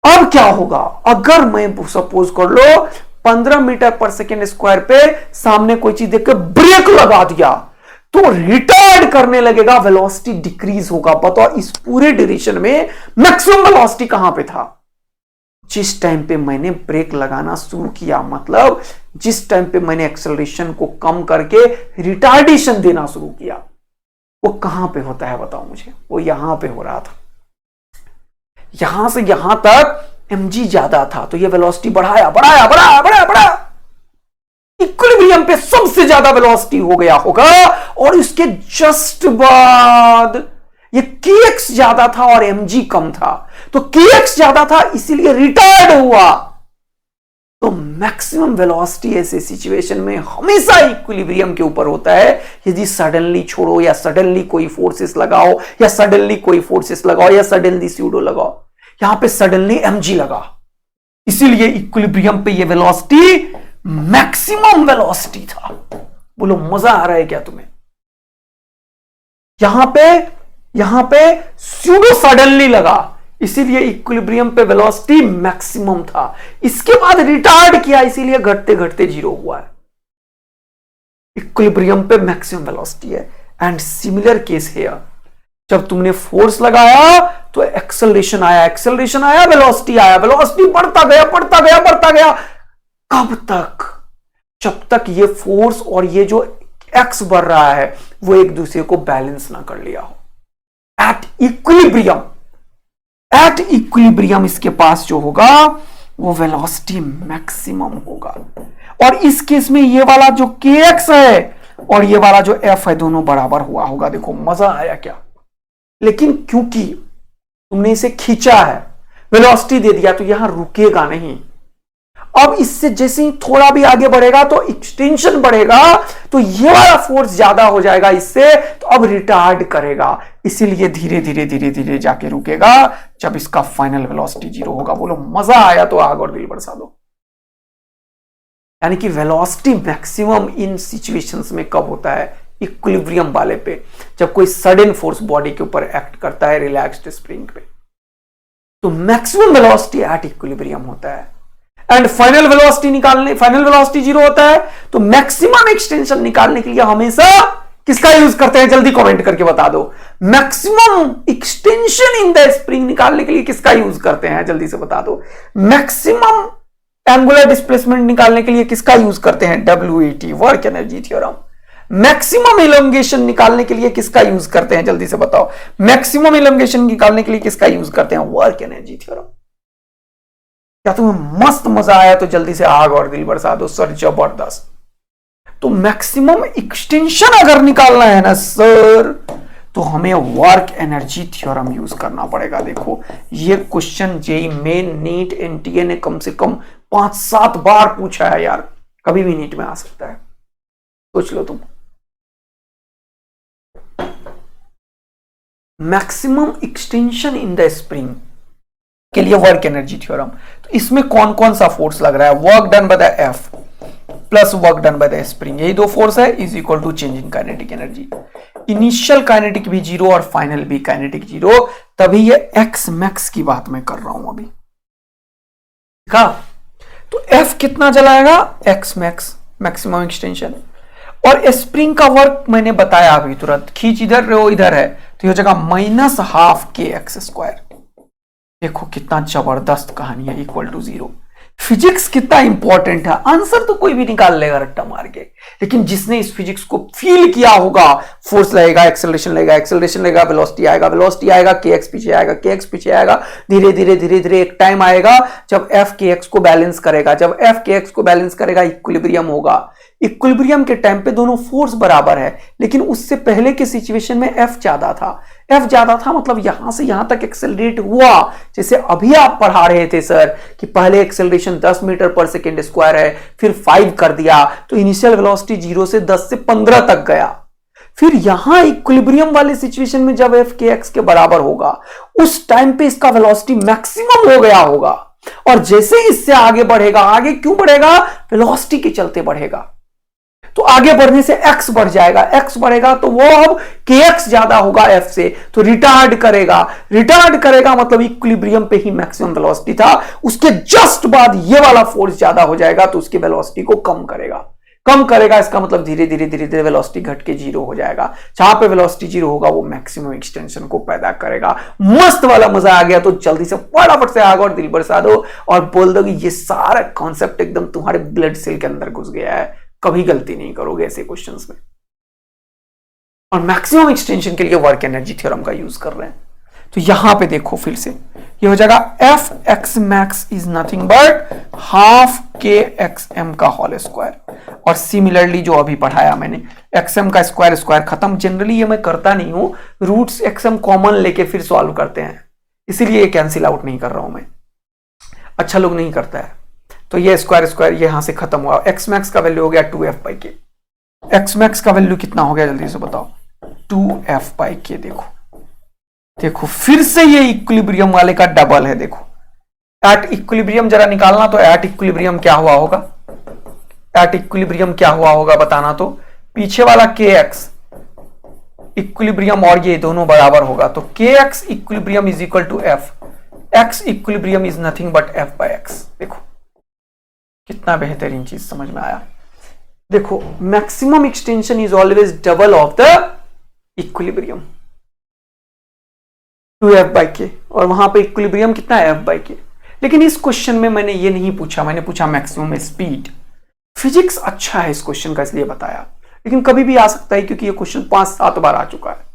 अब क्या होगा, अगर मैं सपोज कर लो 15 मीटर पर सेकेंड स्क्वायर पे सामने कोई चीज देख के ब्रेक लगा दिया तो रिटार्ड करने लगेगा, वेलोसिटी डिक्रीज होगा। बताओ इस पूरे ड्यूरेशन में मैक्सिमम वेलोसिटी कहां पे था? जिस टाइम पे मैंने ब्रेक लगाना शुरू किया, मतलब जिस टाइम पे मैंने एक्सेलरेशन को कम करके रिटार्डेशन देना शुरू किया। वो कहां पे होता है बताओ मुझे? वो यहां पे हो रहा था। यहां से यहां तक mg ज्यादा था तो ये वेलोसिटी बढ़ाया बढ़ाया बढ़ाया बढ़ाया बढ़ाया, इक्विलिब्रियम पे सबसे ज्यादा वेलोसिटी हो गया होगा, और इसके जस्ट बाद ये kx ज्यादा था और mg कम था, तो kx ज्यादा था इसीलिए रिटार्ड हुआ। तो मैक्सिमम वेलोसिटी ऐसे सिचुएशन में हमेशा इक्विलिब्रियम के ऊपर होता है। यदि सडनली छोड़ो या सडनली कोई फोर्सेस लगाओ या सडनली कोई फोर्सेस लगाओ या सडनली स्यूडो लगाओ, यहां पे सडनली mg लगा, इसीलिए इक्विलिब्रियम पे ये वेलोसिटी मैक्सिमम वेलोसिटी था। बोलो मजा आ रहा है क्या तुम्हें? यहां पे स्यूडो सडनली लगा, इसीलिए इक्विलिब्रियम पे वेलोसिटी मैक्सिमम था। इसके बाद रिटार्ड किया, इसीलिए घटते घटते जीरो हुआ है। इक्विलिब्रियम पे मैक्सिमम वेलोसिटी है। एंड सिमिलर केस है, जब तुमने फोर्स लगाया तो एक्सेलरेशन आया, वेलोसिटी आया, वेलोसिटी बढ़ता गया। कब तक? जब तक ये फोर्स और ये जो एक्स बढ़ रहा है वो एक दूसरे को बैलेंस ना कर लिया हो। एट इक्विलिब्रियम इसके पास जो होगा वो वेलोसिटी मैक्सिमम होगा। और इस केस में ये वाला जो kx है और ये वाला जो f है दोनों बराबर हुआ होगा। देखो मजा आया क्या? लेकिन क्योंकि तुमने इसे खींचा है, वेलोसिटी दे दिया, तो यहां रुकेगा नहीं। अब इससे जैसे ही थोड़ा भी आगे बढ़ेगा तो एक्सटेंशन बढ़ेगा, तो ये वाला फोर्स ज्यादा हो जाएगा इससे, तो अब रिटार्ड करेगा, इसीलिए धीरे धीरे जाके रुकेगा जब इसका फाइनल वेलोसिटी जीरो होगा। बोलो मजा आया तो आग और दिल बरसा दो। यानी कि वेलोसिटी मैक्सिमम इन सिचुएशंस में कब होता है? इक्विलिब्रियम वाले पे, जब कोई सडन फोर्स बॉडी के ऊपर एक्ट करता है रिलैक्स्ड स्प्रिंग पे, तो मैक्सिमम वेलोसिटी एट इक्विलिब्रियम होता है। एंड फाइनल वेलोसिटी जीरो होता है। तो मैक्सिमम एक्सटेंशन निकालने के लिए हमेशा किसका यूज करते हैं? जल्दी कमेंट करके बता दो। Maximum extension in the spring निकालने के लिए किसका यूज करते हैं? जल्दी से बता दो। मैक्सिमम एंगुलर डिस्प्लेसमेंट निकालने के लिए किसका यूज करते हैं? WET, work energy theorem. Maximum elongation निकालने के लिए किसका यूज करते हैं? जल्दी से बताओ। मैक्सिमम इलोंगेशन निकालने के लिए किसका यूज करते हैं? Work energy theorem. क्या तुम्हें मस्त मजा आया तो जल्दी से आग और दिल बरसा दो सर, जबरदस्त। तो मैक्सिमम एक्सटेंशन अगर निकालना है ना सर, तो हमें वर्क एनर्जी थ्योरम यूज करना पड़ेगा। देखो ये question JEE Main, NEET, NTA ने कम से कम 5-7 बार पूछा है यार, कभी भी नीट में आ सकता है, सोच लो तुम। Maximum extension in the spring के लिए वर्क एनर्जी थ्योरम, तो इसमें कौन कौन सा फोर्स लग रहा है? Work done by the F plus work done by the spring, यही दो फोर्स है, is equal to change in kinetic energy. Initial kinetic भी जीरो और फाइनल भी काइनेटिक जीरो, तभी ये एक्स मैक्स की बात मैं कर रहा हूं अभी। देखा? तो एफ कितना चलाएगा? X max, maximum extension. और स्प्रिंग का वर्क मैंने बताया अभी तुरंत, खींच इधर रहो इधर है, तो ये जगह -12 kx²। देखो कितना जबरदस्त कहानी है, इक्वल टू जीरो। फिजिक्स कितना इंपॉर्टेंट है, आंसर तो कोई भी निकाल लेगा रट्टा मार के, लेकिन जिसने इस फिजिक्स को फील किया होगा, फोर्स लगेगा, एक्सेलरेशन लगेगा, वेलोसिटी आएगा, kx पीछे आएगा, धीरे धीरे एक टाइम आएगा जब f kx को बैलेंस करेगा, जब f kx को बैलेंस करेगा इक्विलिब्रियम होगा। इक्विलिब्रियम के टाइम पे दोनों फोर्स बराबर है, लेकिन उससे पहले के सिचुएशन में f ज्यादा था, मतलब यहां से यहां तक एक्सेलरेट हुआ। जैसे अभी आप पढ़ा रहे थे सर कि पहले एक्सेलरेशन 10 मीटर पर सेकेंड स्क्वायर है, फिर 5 कर दिया, तो इनिशियल वेलोसिटी 0 से 10 से 15 तक गया। फिर यहां इक्विलिब्रियम वाले सिचुएशन में जब f kx के बराबर होगा, उस टाइम पे इसका वेलोसिटी मैक्सिमम हो गया होगा, और जैसे इससे आगे बढ़ेगा, आगे क्यों बढ़ेगा? वेलोसिटी के चलते बढ़ेगा, तो आगे बढ़ने से x बढ़ जाएगा, x बढ़ेगा तो वो अब kx ज्यादा होगा f से, तो रिटार्ड करेगा मतलब इक्विलिब्रियम पे ही मैक्सिमम वेलोसिटी था, उसके जस्ट बाद ये वाला फोर्स ज्यादा हो जाएगा, तो उसकी वेलोसिटी को कम करेगा। इसका मतलब धीरे धीरे वेलोसिटी घट के जीरो हो जाएगा। जहां पे वेलोसिटी जीरो होगा वो मैक्सिमम एक्सटेंशन को पैदा करेगा। मस्त वाला मजा आ गया तो जल्दी से फटाफट से आग और दिल बरसा दो और बोल दो कि ये सारा कॉन्सेप्ट एकदम तुम्हारे ब्लड सेल के अंदर घुस गया है, कभी गलती नहीं करोगे ऐसे क्वेश्चंस में। और मैक्सिमम एक्सटेंशन के लिए वर्क एनर्जी थ्योरम का यूज कर रहे हैं। तो यहां पे देखो फिर से ये हो जाएगा F x max is nothing but half k x M का होल स्क्वायर। और सिमिलरली जो अभी पढ़ाया मैंने एक्स एम का स्क्वायर स्क्वायर खत्म, जनरली ये मैं करता नहीं हूं, रूट्स एक्स एम कॉमन लेके फिर सॉल्व करते हैं, इसीलिए ये कैंसिल आउट नहीं कर रहा हूं मैं, अच्छा लोग नहीं करता है। तो ये स्क्वायर स्क्वायर यहां से खत्म हुआ, एक्स मैक्स का वैल्यू हो गया 2f/k। एक्स मैक्स का वैल्यू कितना हो गया जल्दी से बताओ, 2f/k। देखो फिर से ये इक्विलिब्रियम वाले का डबल है। देखो एट इक्विलिब्रियम जरा निकालना, तो एट इक्विलिब्रियम क्या हुआ होगा, एट इक्विलिब्रियम क्या हुआ होगा बताना। तो पीछे वाला kx इक्विलिब्रियम और ये दोनों बराबर होगा, तो kx equilibrium is equal to f, x equilibrium is nothing but f/x। देखो कितना बेहतरीन चीज समझ में आया। देखो maximum extension is always double of the equilibrium 2f/k, और वहां पे इक्विलिब्रियम कितना है f/k। लेकिन इस क्वेश्चन में मैंने ये नहीं पूछा, मैंने पूछा मैक्सिमम स्पीड। फिजिक्स अच्छा है इस क्वेश्चन का इसलिए बताया, लेकिन कभी भी आ सकता है क्योंकि ये क्वेश्चन 5-7 बार आ चुका है।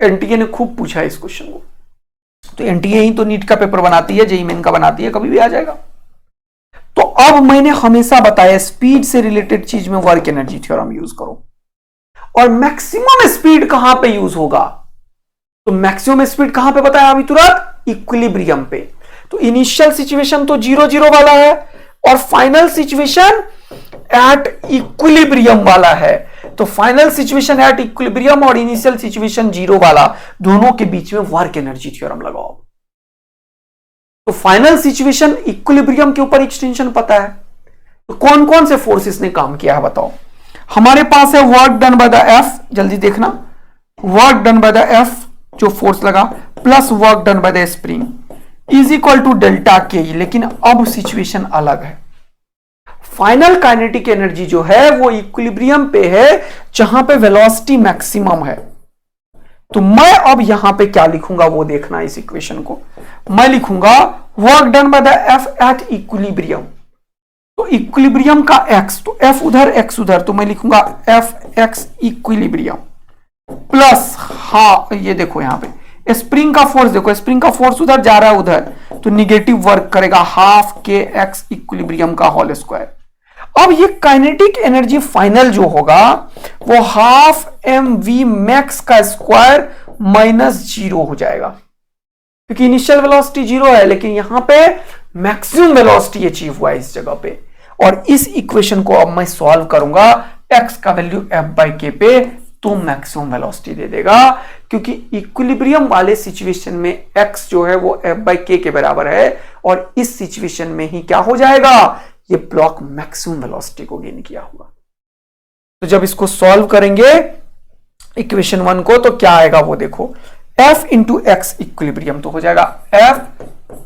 एनटीए ने खूब पूछा है इस क्वेश्चन को, तो एनटीए ही तो नीट का पेपर बनाती है, जेईई मेन का बनाती है, कभी भी आ जाएगा। तो अब मैंने हमेशा बताया स्पीड से रिलेटेड चीज में वर्क एनर्जी थ्योरम यूज करो। और मैक्सिमम स्पीड कहां पे यूज होगा, तो मैक्सिमम स्पीड कहां पे बताया अभी तुरंत, इक्विलिब्रियम पे। तो इनिशियल सिचुएशन तो 0-0 वाला है और फाइनल सिचुएशन एट इक्विलिब्रियम वाला है। तो फाइनल सिचुएशन एट इक्विलिब्रियम और इनिशियल सिचुएशन 0 वाला, दोनों के बीच में वर्क एनर्जी थ्योरम लगाओ। तो फाइनल सिचुएशन इक्विलिब्रियम के ऊपर एक्सटेंशन पता है, तो कौन कौन से फोर्सेस ने काम किया है बताओ। हमारे पास है work done by the F, जल्दी देखना, work done by the F जो फोर्स लगा plus work done by the spring is equal to delta K. लेकिन अब सिचुएशन अलग है, फाइनल काइनेटिक एनर्जी जो है वो इक्विलिब्रियम पे है जहां पे वेलोसिटी मैक्सिमम है। तो मैं अब यहां पे क्या लिखूंगा वो देखना, इस इक्वेशन को मैं लिखूंगा work done by the F at equilibrium. तो इक्विलिब्रियम का x, तो f उधर x उधर, तो मैं लिखूंगा एफ एक्स इक्विलिब्रियम प्लस, हाँ ये देखो यहां पे स्प्रिंग का फोर्स, देखो स्प्रिंग का फोर्स उधर जा रहा है उधर, तो निगेटिव वर्क करेगा हाफ के एक्स इक्विलिब्रियम का होल स्क्वायर। अब ये काइनेटिक एनर्जी फाइनल जो होगा वो हाफ एम वी मैक्स का स्क्वायर माइनस 0 हो जाएगा, क्योंकि इनिशियल वेलोसिटी 0 है, लेकिन यहां पे मैक्सिमम वेलोसिटी अचीव हुआ है इस जगह पे। और इस इक्वेशन को अब मैं सॉल्व करूंगा, x का वैल्यू f/k पे, तो मैक्सिमम वेलोसिटी दे देगा, क्योंकि इक्विलिब्रियम वाले सिचुएशन में x जो है वो f/k के बराबर है, और इस सिचुएशन में ही क्या हो जाएगा, ये ब्लॉक मैक्सिमम वेलोसिटी को गेन किया होगा। तो जब इसको सॉल्व करेंगे इक्वेशन 1 को, तो क्या आएगा वो देखो, f इंटू एक्स इक्विलिब्रियम, तो हो जाएगा f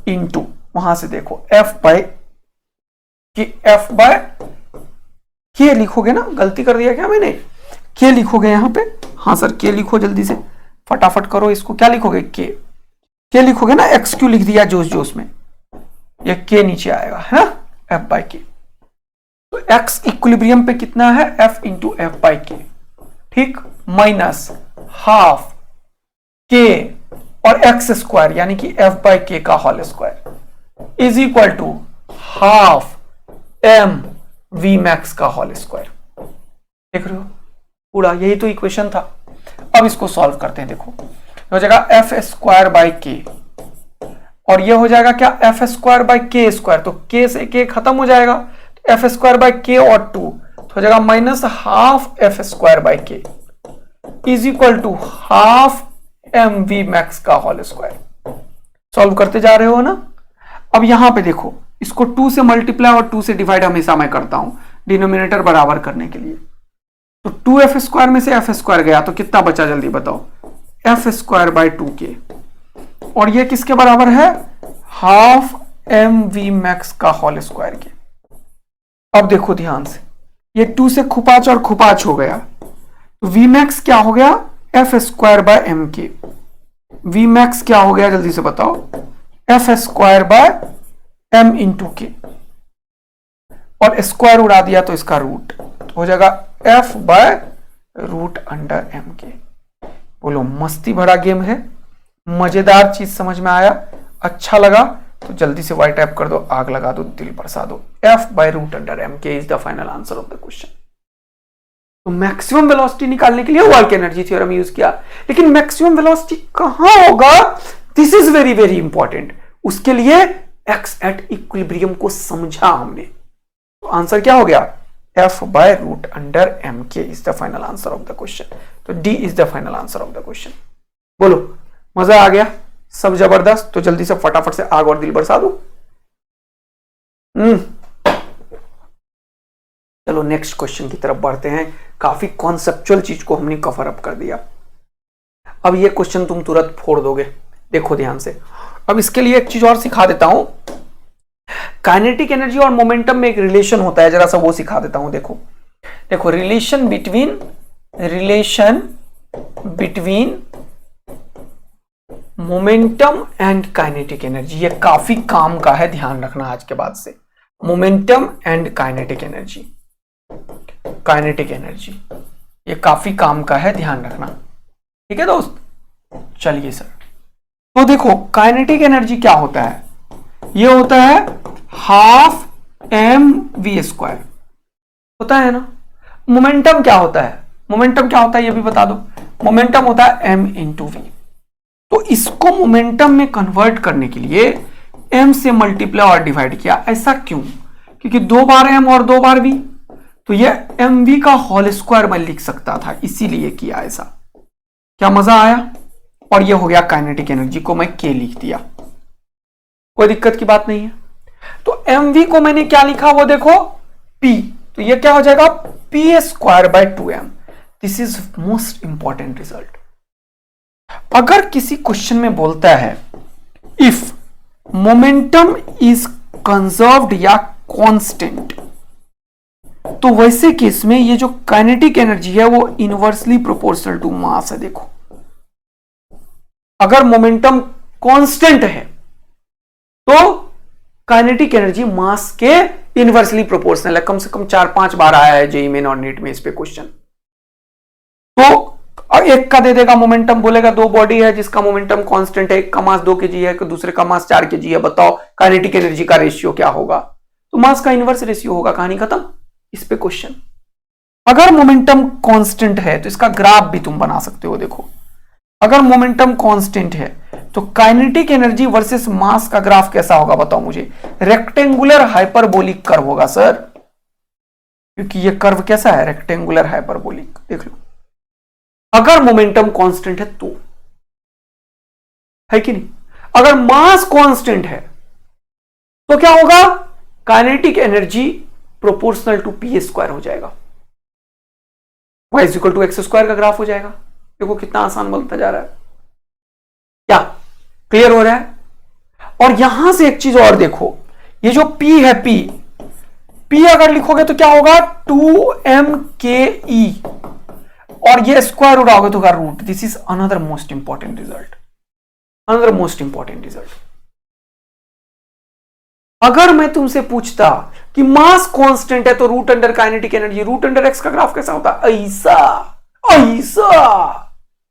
इंटू, वहां से देखो f/k लिखोगे ना, गलती कर दिया क्या मैंने, k लिखोगे यहां पे, हाँ सर k लिखो जल्दी से, फटाफट करो इसको, क्या लिखोगे k लिखोगे ना, xq लिख दिया जोश जोश में, ये k नीचे आएगा है ना, f/k। तो x इक्विलिब्रियम पे कितना है, f इंटू f/k, ठीक, माइनस हाफ k और x स्क्वायर यानी कि f/k का whole square is equal to half m v max का होल स्क्वायर। देख रहे हो पूरा, यही तो इक्वेशन था। अब इसको सॉल्व करते हैं, देखो हो जाएगा एफ स्क्वायर बाई के, और ये हो जाएगा क्या, एफ स्क्वायर बाई के स्क्वायर, तो के से के खत्म हो जाएगा, तो एफ स्क्वायर बाई के और 2 तो हो जाएगा minus half F square by K is equal to half M V max का होल स्क्वायर। सॉल्व करते जा रहे हो ना। अब यहां पे देखो, इसको 2 से मल्टीप्लाई और 2 से डिवाइड हमेशा मैं करता हूं डिनोमिनेटर बराबर करने के लिए। तो 2f स्क्वायर में से f स्क्वायर गया, तो कितना बचा जल्दी बताओ, f स्क्वायर बाई 2k, और ये किसके बराबर है, हाफ एम वी मैक्स का होल स्क्वायर के। अब देखो ध्यान से, ये 2 से खुपाच और खुपाच हो गया, तो वी मैक्स क्या हो गया, F square by m k. V max क्या हो गया जल्दी से बताओ, F square by m into k, और स्क्वायर उड़ा दिया तो इसका रूट, तो हो जाएगा F by root under m k. बोलो मस्ती भरा गेम है, मजेदार चीज समझ में आया, अच्छा लगा तो जल्दी से वाई टैप कर दो, आग लगा दो, दिल बरसा दो। F/√m k is the final answer of the question. तो मैक्सिमम वेलोसिटी निकालने के लिए वर्क एनर्जी थ्योरम यूज किया, लेकिन मैक्सिमम वेलोसिटी कहां होगा, this is very very important. उसके लिए एक्स एट इक्विलिब्रियम को समझा हमने। तो आंसर क्या हो गया, F/√m k is the final answer of the question. तो D is the final answer of the question. बोलो मजा आ गया, सब जबरदस्त। तो जल्दी से फटाफट से आग और दिल बरसा दो। चलो नेक्स्ट क्वेश्चन की तरफ बढ़ते हैं। काफी कॉन्सेप्चुअल चीज को हमने कवर अप कर दिया। अब ये क्वेश्चन तुम तुरंत फोड़ दोगे, देखो ध्यान से। अब इसके लिए एक चीज और सिखा देता हूं, काइनेटिक एनर्जी और मोमेंटम में एक रिलेशन होता है, जरा सा वो सिखा देता हूं। देखो देखो, relation between momentum and kinetic energy, ये काफी काम का है, ध्यान रखना आज के बाद से। मोमेंटम एंड काइनेटिक एनर्जी ये काफी काम का है, ध्यान रखना, ठीक है दोस्त। चलिए सर, तो देखो काइनेटिक एनर्जी क्या होता है, ये होता है 12mv² होता है ना। मोमेंटम क्या होता है, ये भी बता दो। मोमेंटम होता है m × v। तो इसको मोमेंटम में कन्वर्ट करने के लिए m से मल्टीप्लाई और डिवाइड किया। ऐसा क्यों, क्योंकि 2 बार m और 2 बार v, तो ये mv का होल स्क्वायर मैं लिख सकता था, इसीलिए किया ऐसा। क्या मजा आया। और ये हो गया काइनेटिक एनर्जी को मैं k लिख दिया, कोई दिक्कत की बात नहीं है। तो mv को मैंने क्या लिखा वो देखो p, तो ये क्या हो जाएगा p²/2m। This is most important result. अगर किसी क्वेश्चन में बोलता है इफ मोमेंटम इज कंजर्व्ड या कांस्टेंट, तो वैसे केस में ये जो काइनेटिक एनर्जी है वो इनवर्सली प्रोपोर्शनल टू मास है। देखो अगर मोमेंटम कांस्टेंट है तो काइनेटिक एनर्जी मास के इनवर्सली प्रोपोर्शनल है। कम से कम 4-5 बार आया है जेईई मेन और नीट में इस पे क्वेश्चन। तो एक का दे देगा मोमेंटम, बोलेगा 2 बॉडी है जिसका मोमेंटम कांस्टेंट है, एक का मास 2 kg है, दूसरे का मास 4 kg है, बताओ काइनेटिक एनर्जी का रेशियो क्या होगा। तो मास का इनवर्स रेशियो होगा, कहानी खत्म। इस पे क्वेश्चन। अगर मोमेंटम कांस्टेंट है तो इसका ग्राफ भी तुम बना सकते हो। देखो अगर मोमेंटम कांस्टेंट है तो काइनेटिक एनर्जी वर्सेस मास का ग्राफ कैसा होगा बताओ मुझे। रेक्टेंगुलर हाइपरबोलिक कर्व होगा सर, क्योंकि ये कर्व कैसा है, रेक्टेंगुलर हाइपरबोलिक। देख लो अगर मोमेंटम कांस्टेंट है तो, है कि नहीं। अगर मास कांस्टेंट है तो क्या होगा, kinetic energy proportional to p² हो जाएगा, y = x² का ग्राफ हो जाएगा। देखो कितना आसान बनता जा रहा है, क्या क्लियर हो रहा है। और यहां से एक चीज और देखो, ये जो p है, p अगर लिखोगे तो क्या होगा 2mke, और ये स्क्वायर उड़ाओगे तो root. This is another most important result. अगर मैं तुमसे पूछता कि मास कांस्टेंट है तो √root under kinetic energy, √root under x का ग्राफ कैसा होता, ऐसा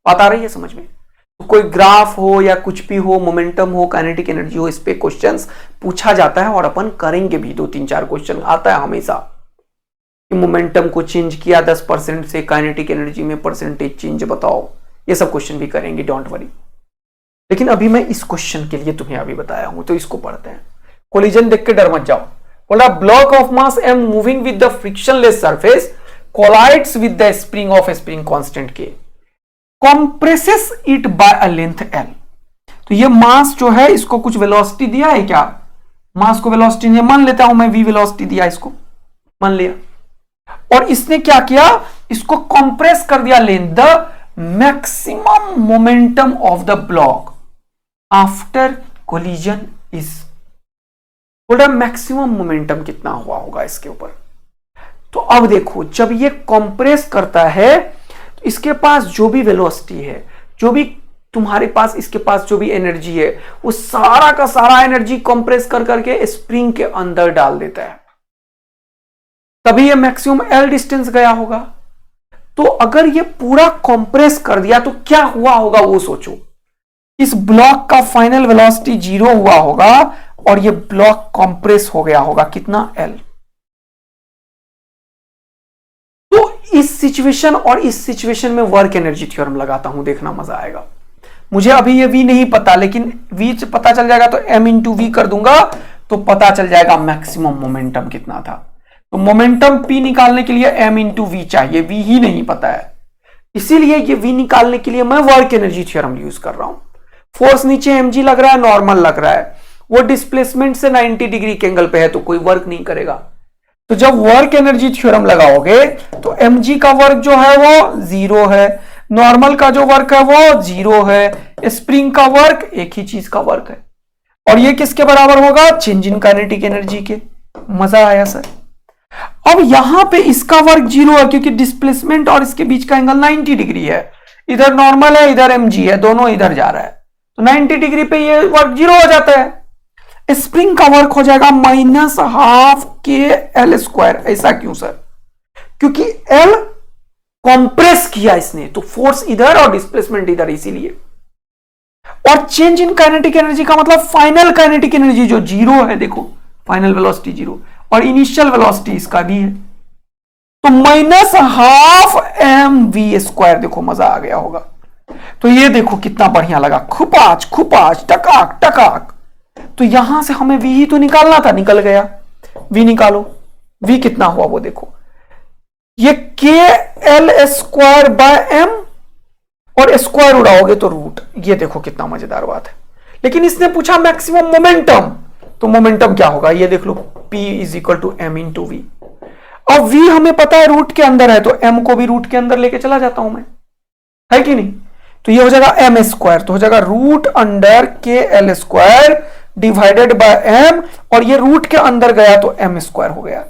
बात आ रही है समझ में। तो कोई ग्राफ हो या कुछ भी हो, मोमेंटम हो, काइनेटिक एनर्जी हो, इस पे क्वेश्चंस पूछा जाता है और अपन करेंगे भी। 2-3-4 क्वेश्चन आता है हमेशा कि मोमेंटम को चेंज किया 10% से, काइनेटिक एनर्जी में परसेंटेज चेंज बताओ, ये सब क्वेश्चन भी करेंगे, डोंट वरी। लेकिन अभी मैं इस क्वेश्चन के लिए तुम्हें अभी बताया हूं, तो इसको पढ़ते हैं। कोलिजन देख के डर मत जाओ। बोला block of mass m moving with the frictionless surface collides with the spring of spring constant k, compresses it by a length l। तो ये मास जो है इसको कुछ वेलोसिटी दिया है क्या, मास को वेलोसिटी नहीं, मान लेता हूं मैं v वेलोसिटी दिया, इसको मान लिया, और इसने क्या किया, इसको कंप्रेस कर दिया length. The maximum momentum of the block after collision is, बोला मैक्सिमम मोमेंटम कितना हुआ होगा इसके ऊपर। तो अब देखो जब ये कंप्रेस करता है तो इसके पास जो भी वेलोसिटी है, जो भी तुम्हारे पास इसके पास जो भी एनर्जी है, वो सारा का सारा एनर्जी कंप्रेस कर करके स्प्रिंग के अंदर डाल देता है, तभी ये मैक्सिमम L डिस्टेंस गया होगा। तो अगर ये पूरा कंप्रेस कर दिया तो क्या हुआ होगा वो सोचो। इस ब्लॉक का फाइनल वेलोसिटी 0 हुआ होगा और ये ब्लॉक कंप्रेस हो गया होगा कितना L। तो इस सिचुएशन और इस सिचुएशन में वर्क एनर्जी थ्योरम लगाता हूं, देखना मजा आएगा। मुझे अभी ये V नहीं पता, लेकिन V पता चल जाएगा तो M इंटू V कर दूंगा तो पता चल जाएगा मैक्सिमम मोमेंटम कितना था। तो मोमेंटम P निकालने के लिए M इंटू V चाहिए, V ही नहीं पता है, इसीलिए ये V निकालने के लिए मैं वर्क एनर्जी थ्योरम यूज कर रहा हूं। फोर्स नीचे mg लग रहा है, नॉर्मल लग रहा है, वो डिस्प्लेसमेंट से 90 डिग्री के एंगल पे है तो कोई वर्क नहीं करेगा। तो जब वर्क एनर्जी थ्योरम लगाओगे तो mg का वर्क जो है वो 0 है, नॉर्मल का जो वर्क है वो 0 है, स्प्रिंग का वर्क एक ही चीज का वर्क है, और ये किसके बराबर होगा, चेंज इन काइनेटिक एनर्जी के। मजा आया सर। अब यहां पे इसका वर्क 0 है क्योंकि डिस्प्लेसमेंट और इसके बीच का एंगल 90 डिग्री है, इधर नॉर्मल है इधर mg है, दोनों इधर जा रहा है, तो 90 डिग्री पे ये वर्क 0 हो जाता है। स्प्रिंग का वर्क हो जाएगा -12kL²। ऐसा क्यों सर, क्योंकि L कंप्रेस किया इसने, तो फोर्स इधर और डिस्प्लेसमेंट इधर, इसीलिए। और चेंज इन काइनेटिक एनर्जी का मतलब फाइनल काइनेटिक एनर्जी जो 0 है, देखो फाइनल वेलोसिटी 0 और इनिशियल वेलोसिटी इसका भी है, तो -12mv²। देखो मजा आ गया होगा। तो ये देखो कितना बढ़िया लगा, खुपाच खुपाच टकाक टकाक। तो यहां से हमें v ही तो निकालना था, निकल गया। v निकालो, v कितना हुआ वो देखो, ये kL²/m और स्क्वायर उड़ाओगे तो रूट। ये देखो कितना मजेदार बात है। लेकिन इसने पूछा मैक्सिमम मोमेंटम, तो मोमेंटम क्या होगा ये देख लो, P = m × v। अब v हमें पता है रूट के अंदर है, तो m को भी रूट के अंदर लेके चला जाता हूं मैं, है कि नहीं। तो ये हो जाएगा m², तो हो जाएगा √kL² डिवाइडेड बाय m, और ये रूट के अंदर गया तो m² हो गया,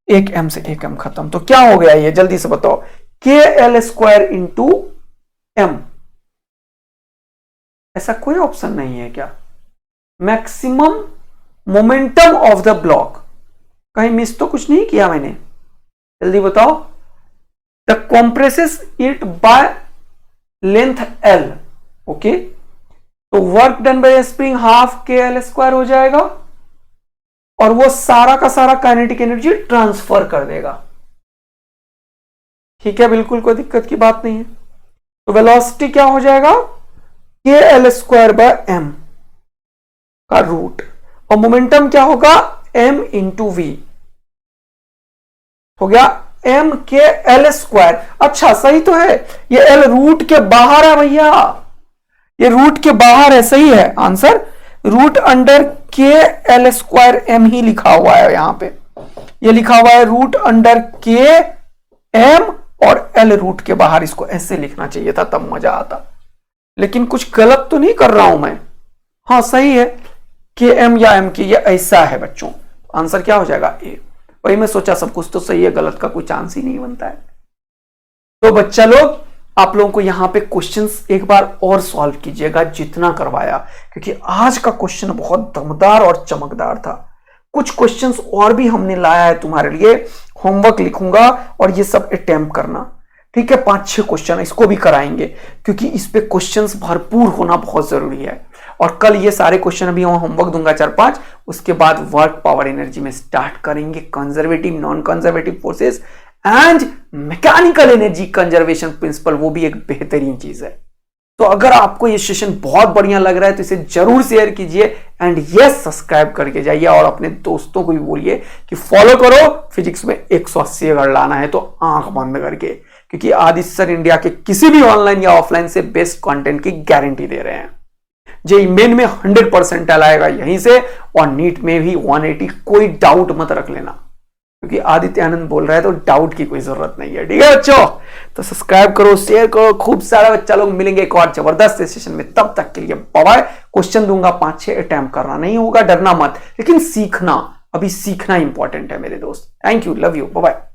एक m से एक m खत्म। तो क्या हो गया ये जल्दी से बताओ, kL² × m। ऐसा कोई ऑप्शन नहीं है क्या, maximum momentum of the block. कहीं मिस तो कुछ नहीं किया मैंने, जल्दी बताओ। The compresses it by length L, okay. तो work done by spring ½ kL² हो जाएगा, और वो सारा का सारा काइनेटिक एनर्जी ट्रांसफर कर देगा। ठीक है, बिल्कुल कोई दिक्कत की बात नहीं है। तो वेलोसिटी क्या हो जाएगा, kL²/m का रूट, और मोमेंटम क्या होगा, m × v हो गया mkL²। अच्छा सही तो है, ये L रूट के बाहर है भैया, ये रूट के बाहर है, सही है आंसर। √kL²m ही लिखा हुआ है यहां पे, ये लिखा हुआ है √km और L रूट के बाहर। इसको ऐसे लिखना चाहिए था, तब मजा आता। लेकिन कुछ गलत तो नहीं कर रहा हूं मैं, हाँ सही है, km या m के, ये ऐसा है बच्चों। आंसर क्या हो जाएगा, A। वही मैं सोचा सब कुछ तो सही है, गलत का कोई चांस ही नहीं बनता है। तो बच्चा लोग, आप लोगों को यहां पे क्वेश्चंस एक बार और सॉल्व कीजिएगा जितना करवाया, क्योंकि आज का क्वेश्चन बहुत दमदार और चमकदार था। कुछ क्वेश्चंस और भी हमने लाया है तुम्हारे लिए, होमवर्क लिखूंगा और ये सब अटेम्प्ट करना, ठीक है। 5-6 क्वेश्चन इसको भी कराएंगे, क्योंकि इस पे क्वेश्चंस भरपूर होना बहुत जरूरी है। और कल ये सारे क्वेश्चन अभी हम होमवर्क दूंगा 4-5, उसके बाद वर्क पावर एनर्जी में स्टार्ट करेंगे conservative non conservative forces and mechanical energy conservation principle, वो भी एक बेहतरीन चीज है। तो अगर आपको ये सेशन बहुत बढ़िया लग रहा है तो इसे जरूर शेयर कीजिए एंड यस सब्सक्राइब करके जाइए, और अपने दोस्तों को भी बोलिए कि फॉलो करो। फिजिक्स में 180 अगर लाना है तो आंख बंद करके, क्योंकि आदित्य सर इंडिया के किसी भी ऑनलाइन या ऑफलाइन से बेस्ट कंटेंट की गारंटी दे रहे हैं। जेईई मेन में 100% आएगा यहीं से, और नीट में भी 180, कोई डाउट मत रख लेना, क्योंकि आदित्य आनंद बोल रहा है तो डाउट की कोई जरूरत नहीं है, ठीक है बच्चों। तो सब्सक्राइब करो, शेयर करो, खूब सारा बच्चा लोग मिलेंगे एक और जबरदस्त सेशन में। तब तक के लिए बाय बाय। क्वेश्चन दूंगा 5-6 अटेम्प्ट करना नहीं होगा, डरना मत, लेकिन सीखना, अभी सीखना इंपॉर्टेंट है मेरे दोस्त। Thank you, love you, bye bye.